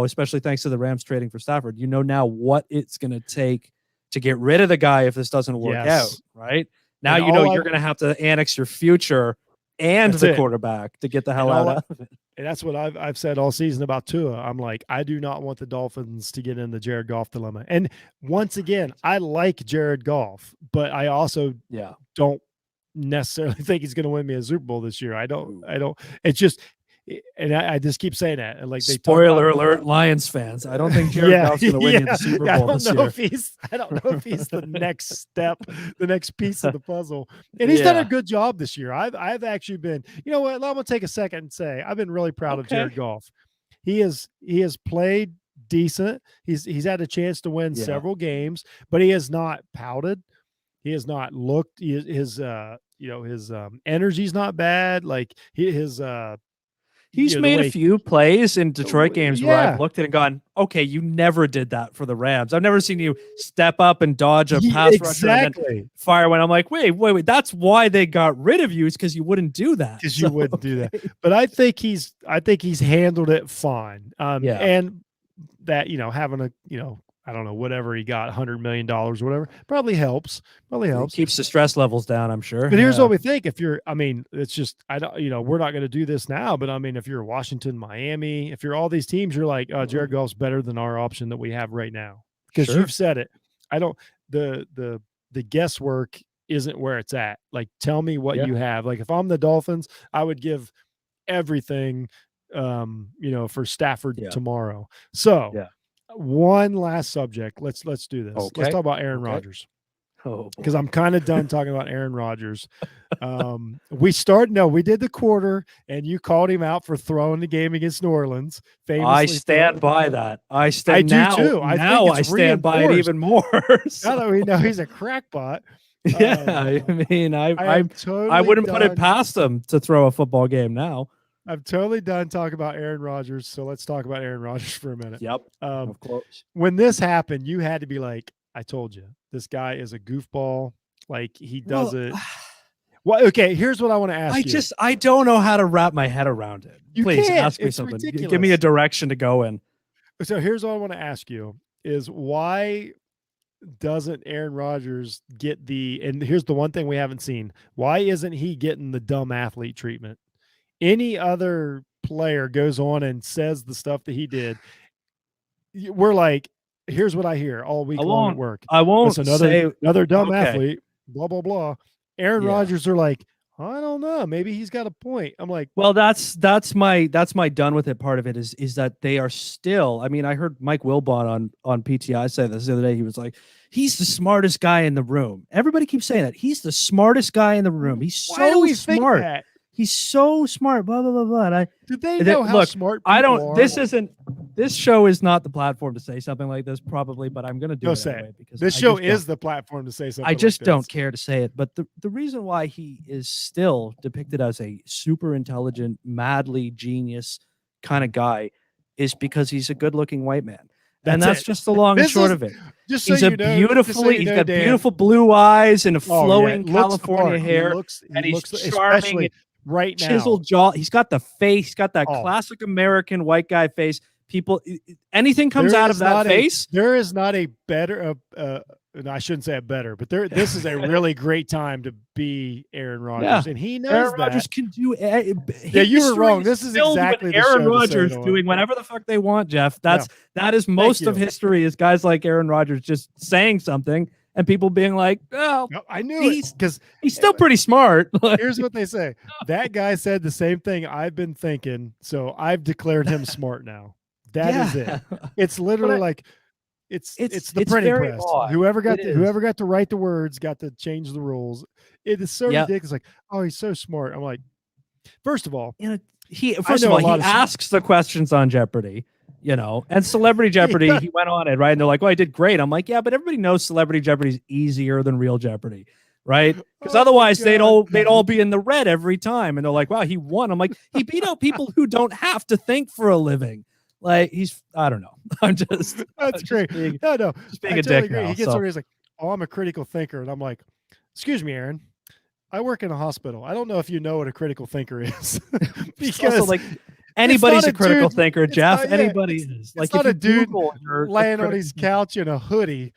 especially thanks to the Rams trading for Stafford, now what it's going to take to get rid of the guy if this doesn't work out, right? Now you're going to have to annex your future and the quarterback to get the hell out of it. And that's what I've said all season about Tua. I'm like, I do not want the Dolphins to get in the Jared Goff dilemma. And once again, I like Jared Goff, but I also don't necessarily think he's going to win me a Super Bowl this year. I don't. It's just, and I just keep saying that. And like, spoiler alert, Lions fans. I don't think Jared Goff's going to win you the Super Bowl this year. I don't know if he's the next step, the next piece of the puzzle. And he's done a good job this year. I've actually been, you know what? I'm going to take a second and say I've been really proud of Jared Goff. He has played decent. He's had a chance to win several games, but he has not pouted. He has not looked. His energy's not bad. Like his He's made a few plays in Detroit games where I've looked at it and gone, okay, you never did that for the Rams. I've never seen you step up and dodge a pass rusher and then fire when I'm like, wait. That's why they got rid of you, is because you wouldn't do that. Because you wouldn't do that. But I think he's handled it fine. And that, having a, I don't know, whatever he got, $100 million or whatever, probably helps. It keeps the stress levels down, I'm sure. But here's what we think. It's just, I don't, we're not going to do this now, but if you're Washington, Miami, if you're all these teams, you're like, Jared Goff's better than our option that we have right now. Because you've said it. The guesswork isn't where it's at. Like, tell me what you have. Like, if I'm the Dolphins, I would give everything, for Stafford tomorrow. So one last subject. Let's do this. Okay. Let's talk about Aaron Rodgers. Because I'm kind of done talking about Aaron Rodgers. We did the quarter, and you called him out for throwing the game against New Orleans. I stand by that. I do too. I stand by it even more. Now that we know he's a crackpot. I wouldn't put it past him to throw a football game now. I'm totally done talking about Aaron Rodgers, so let's talk about Aaron Rodgers for a minute. Yep, of course. When this happened, you had to be like, I told you, this guy is a goofball. Like, he does it. Well, okay, here's what I want to ask you. I don't know how to wrap my head around it. Please ask me something. Ridiculous. Give me a direction to go in. So here's what I want to ask you is, why doesn't Aaron Rodgers get and here's the one thing we haven't seen. Why isn't he getting the dumb athlete treatment? Any other player goes on and says the stuff that he did, we're like, here's what I hear all week long at work. I won't say another dumb athlete, blah, blah, blah. Aaron Rodgers are like, I don't know, maybe he's got a point. I'm like, well, that's my done with it part of it is that they are still, I heard Mike Wilbon on PTI say this the other day. He was like, he's the smartest guy in the room. Everybody keeps saying that. He's the smartest guy in the room. He's so smart. He's so smart, blah, blah, blah, blah. Do they know how smart people are? This show is not the platform to say something like this, probably, but I'm going to do it anyway. Because this show is the platform to say something I just don't care to say it. But the reason why he is still depicted as a super intelligent, madly genius kind of guy is because he's a good-looking white man. That's just the long and short of it. He's got beautiful blue eyes and a flowing California hair. And he's charming right now. Chiseled jaw. He's got the face. He's got that classic American white guy face. People, anything comes out of that face. There is not a better, I shouldn't say a better, but this is a really great time to be Aaron Rodgers, and he knows Aaron Rodgers can do. You were wrong. This is exactly the Aaron Rodgers doing whatever the fuck they want, Jeff. That is most of history. Is guys like Aaron Rodgers just saying something and people being like, "Oh, no, I knew it," because he's still pretty smart. Here's what they say: that guy said the same thing I've been thinking, so I've declared him smart now. That is it. It's literally like. It's the printing press. Odd. Whoever got to write the words got to change the rules. It is so ridiculous. Like, oh, he's so smart. I'm like, first of all, he asks the questions on Jeopardy, and Celebrity Jeopardy. He went on it, right? And they're like, "Oh, I did great." I'm like, "Yeah, but everybody knows Celebrity Jeopardy is easier than real Jeopardy, right? Because otherwise they'd all be in the red every time." And they're like, "Wow, he won." I'm like, he beat out people who don't have to think for a living. Like, I don't know. That's great. Just being a dick now. He gets over. He's like, "Oh, I'm a critical thinker," and I'm like, "Excuse me, Aaron. I work in a hospital. I don't know if you know what a critical thinker is." Because also, like, anybody's a critical thinker, Jeff. Anybody is. Like, it's not a dude laying on his couch in a hoodie.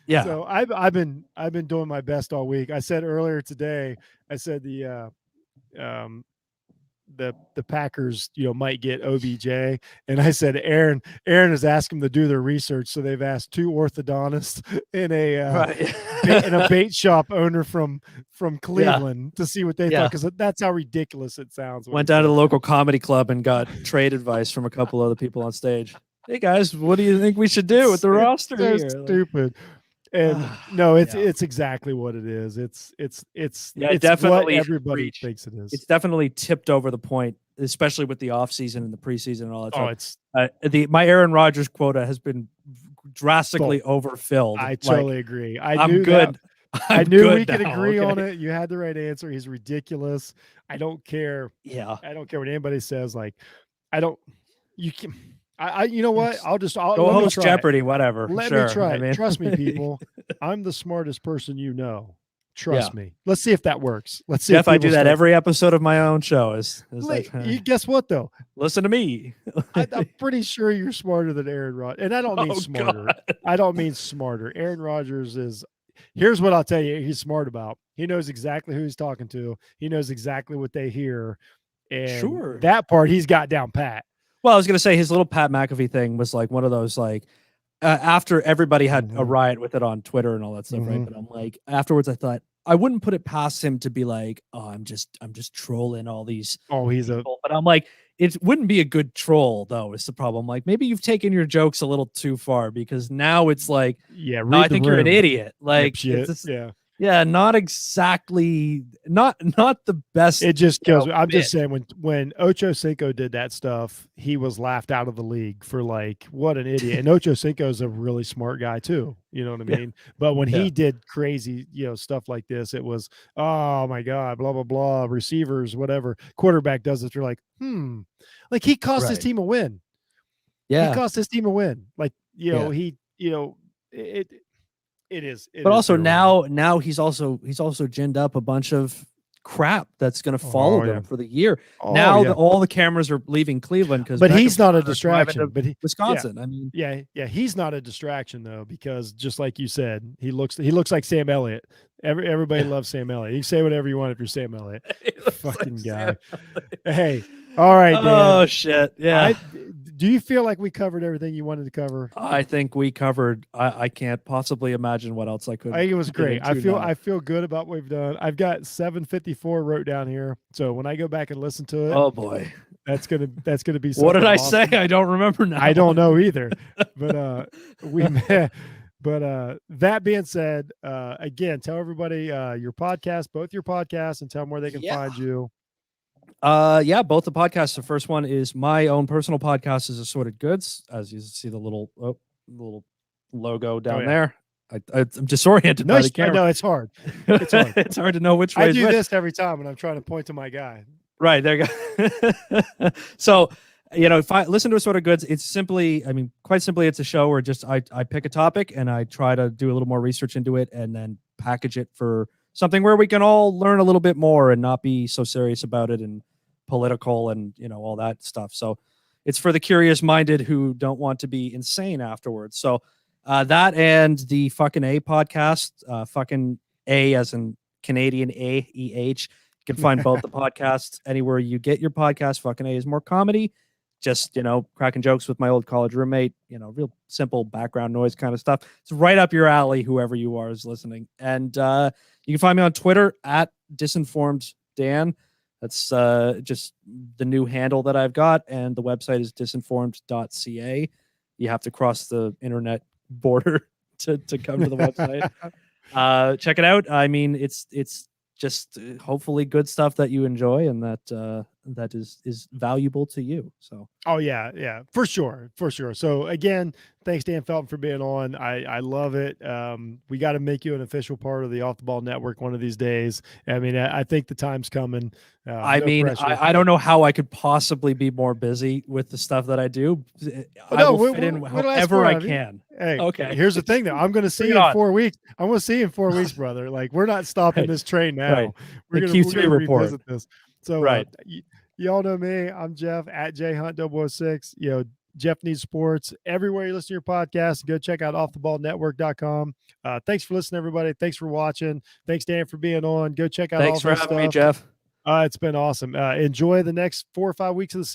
Yeah. So I've been doing my best all week. I said earlier today. I said the Packers, might get OBJ. And I said, Aaron has asked them to do their research. So they've asked 2 orthodontists and a bait shop owner from Cleveland to see what they thought. Cause that's how ridiculous it sounds. Went down to the local comedy club and got trade advice from a couple other people on stage. Hey guys, what do you think we should do with the roster so here? Stupid. And no, it's exactly what it is. It's definitely what everybody thinks it is. It's definitely tipped over the point, especially with the offseason and the preseason and all that stuff. My Aaron Rodgers quota has been drastically overfilled. I totally agree. I'm good. I knew we could agree on it. You had the right answer. He's ridiculous. I don't care. Yeah. I don't care what anybody says. Like, you can, you know what? I'll go host Jeopardy, whatever. Let me try it. Trust me, people. I'm the smartest person you know. Trust me. Let's see if that works. Let's see if I do that every episode of my own show. You guess what though? Listen to me. I'm pretty sure you're smarter than Aaron Rodgers, and I don't mean smarter. God. I don't mean smarter. Aaron Rodgers is. Here's what I'll tell you. He's smart about. He knows exactly who he's talking to. He knows exactly what they hear, and that part he's got down pat. Well, I was gonna say his little Pat McAfee thing was like one of those like. After everybody had a riot with it on Twitter and all that stuff, right? But I'm like, afterwards, I thought I wouldn't put it past him to be like, oh, I'm just trolling all these. Oh, he's people. But I'm like, it wouldn't be a good troll though. Is the problem? Like maybe you've taken your jokes a little too far because now it's like, no, I think you're an idiot. Like, yeah, not exactly, not the best. It just goes. I'm just saying when Ocho Cinco did that stuff, he was laughed out of the league for like, what an idiot. And Ocho Cinco is a really smart guy too. You know what I mean? But when he did crazy, stuff like this, it was, oh my God, blah, blah, blah, receivers, whatever. Quarterback does it. You're like, like he cost his team a win. Yeah. He cost his team a win. Like, it is. But also now he's also ginned up a bunch of crap that's going to follow them for the year. All the cameras are leaving Cleveland but he's not a distraction. But Wisconsin, I mean, he's not a distraction though, because just like you said, he looks like Sam Elliott. Everybody loves Sam Elliott. You can say whatever you want if you're Sam Elliott. Fucking guy. Hey, all right, Dan. Oh shit, yeah. Do you feel like we covered everything you wanted to cover? I think we covered. I can't possibly imagine what else I could. I think it was great. I feel good about what we've done. I've got 754 wrote down here, so when I go back and listen to it, oh boy, that's gonna be. What did I awesome. say? I don't remember now. I don't know either. But But that being said, again, tell everybody your podcast, both your podcasts, and tell them where they can find you. Both the podcasts. The first one is my own personal podcast, is Assorted Goods. As you see the little logo down there. I'm disoriented by the camera. No, it's hard. It's hard. It's hard to know which way. I do this every time when I'm trying to point to my guy. Right, there you go. So, if I listen to Assorted Goods, it's simply, quite simply, it's a show where just I pick a topic and I try to do a little more research into it and then package it for something where we can all learn a little bit more and not be so serious about it and political and, all that stuff. So it's for the curious minded who don't want to be insane afterwards. So that and the Fucking A podcast, Fucking A as in Canadian A-E-H. You can find both the podcasts anywhere you get your podcast. Fucking A is more comedy. Just, cracking jokes with my old college roommate, real simple background noise kind of stuff. It's right up your alley, whoever you are is listening. And you can find me on Twitter at disinformeddan. That's just the new handle that I've got. And the website is disinformed.ca. You have to cross the internet border to come to the website. Check it out. It's just hopefully good stuff that you enjoy and that is valuable to you. So for sure. So again, thanks Dan Felton for being on. I love it. We got to make you an official part of the Off the Ball Network one of these days. I think the time's coming. I don't know how I could possibly be more busy with the stuff that I do. I will fit in however I can. Hey, okay. Here's the thing though. I'm going to see you in 4 weeks. I'm going to see you in 4 weeks, brother. Like we're not stopping this train now. Right. We're going to revisit this. So you all know me. I'm Jeff at jhunt006. Jeff Needs Sports. Everywhere you listen to your podcast, go check out offtheballnetwork.com. Thanks for listening, everybody. Thanks for watching. Thanks, Dan, for being on. Go check out Thanks for having me, Jeff. It's been awesome. Enjoy the next 4 or 5 weeks of the season.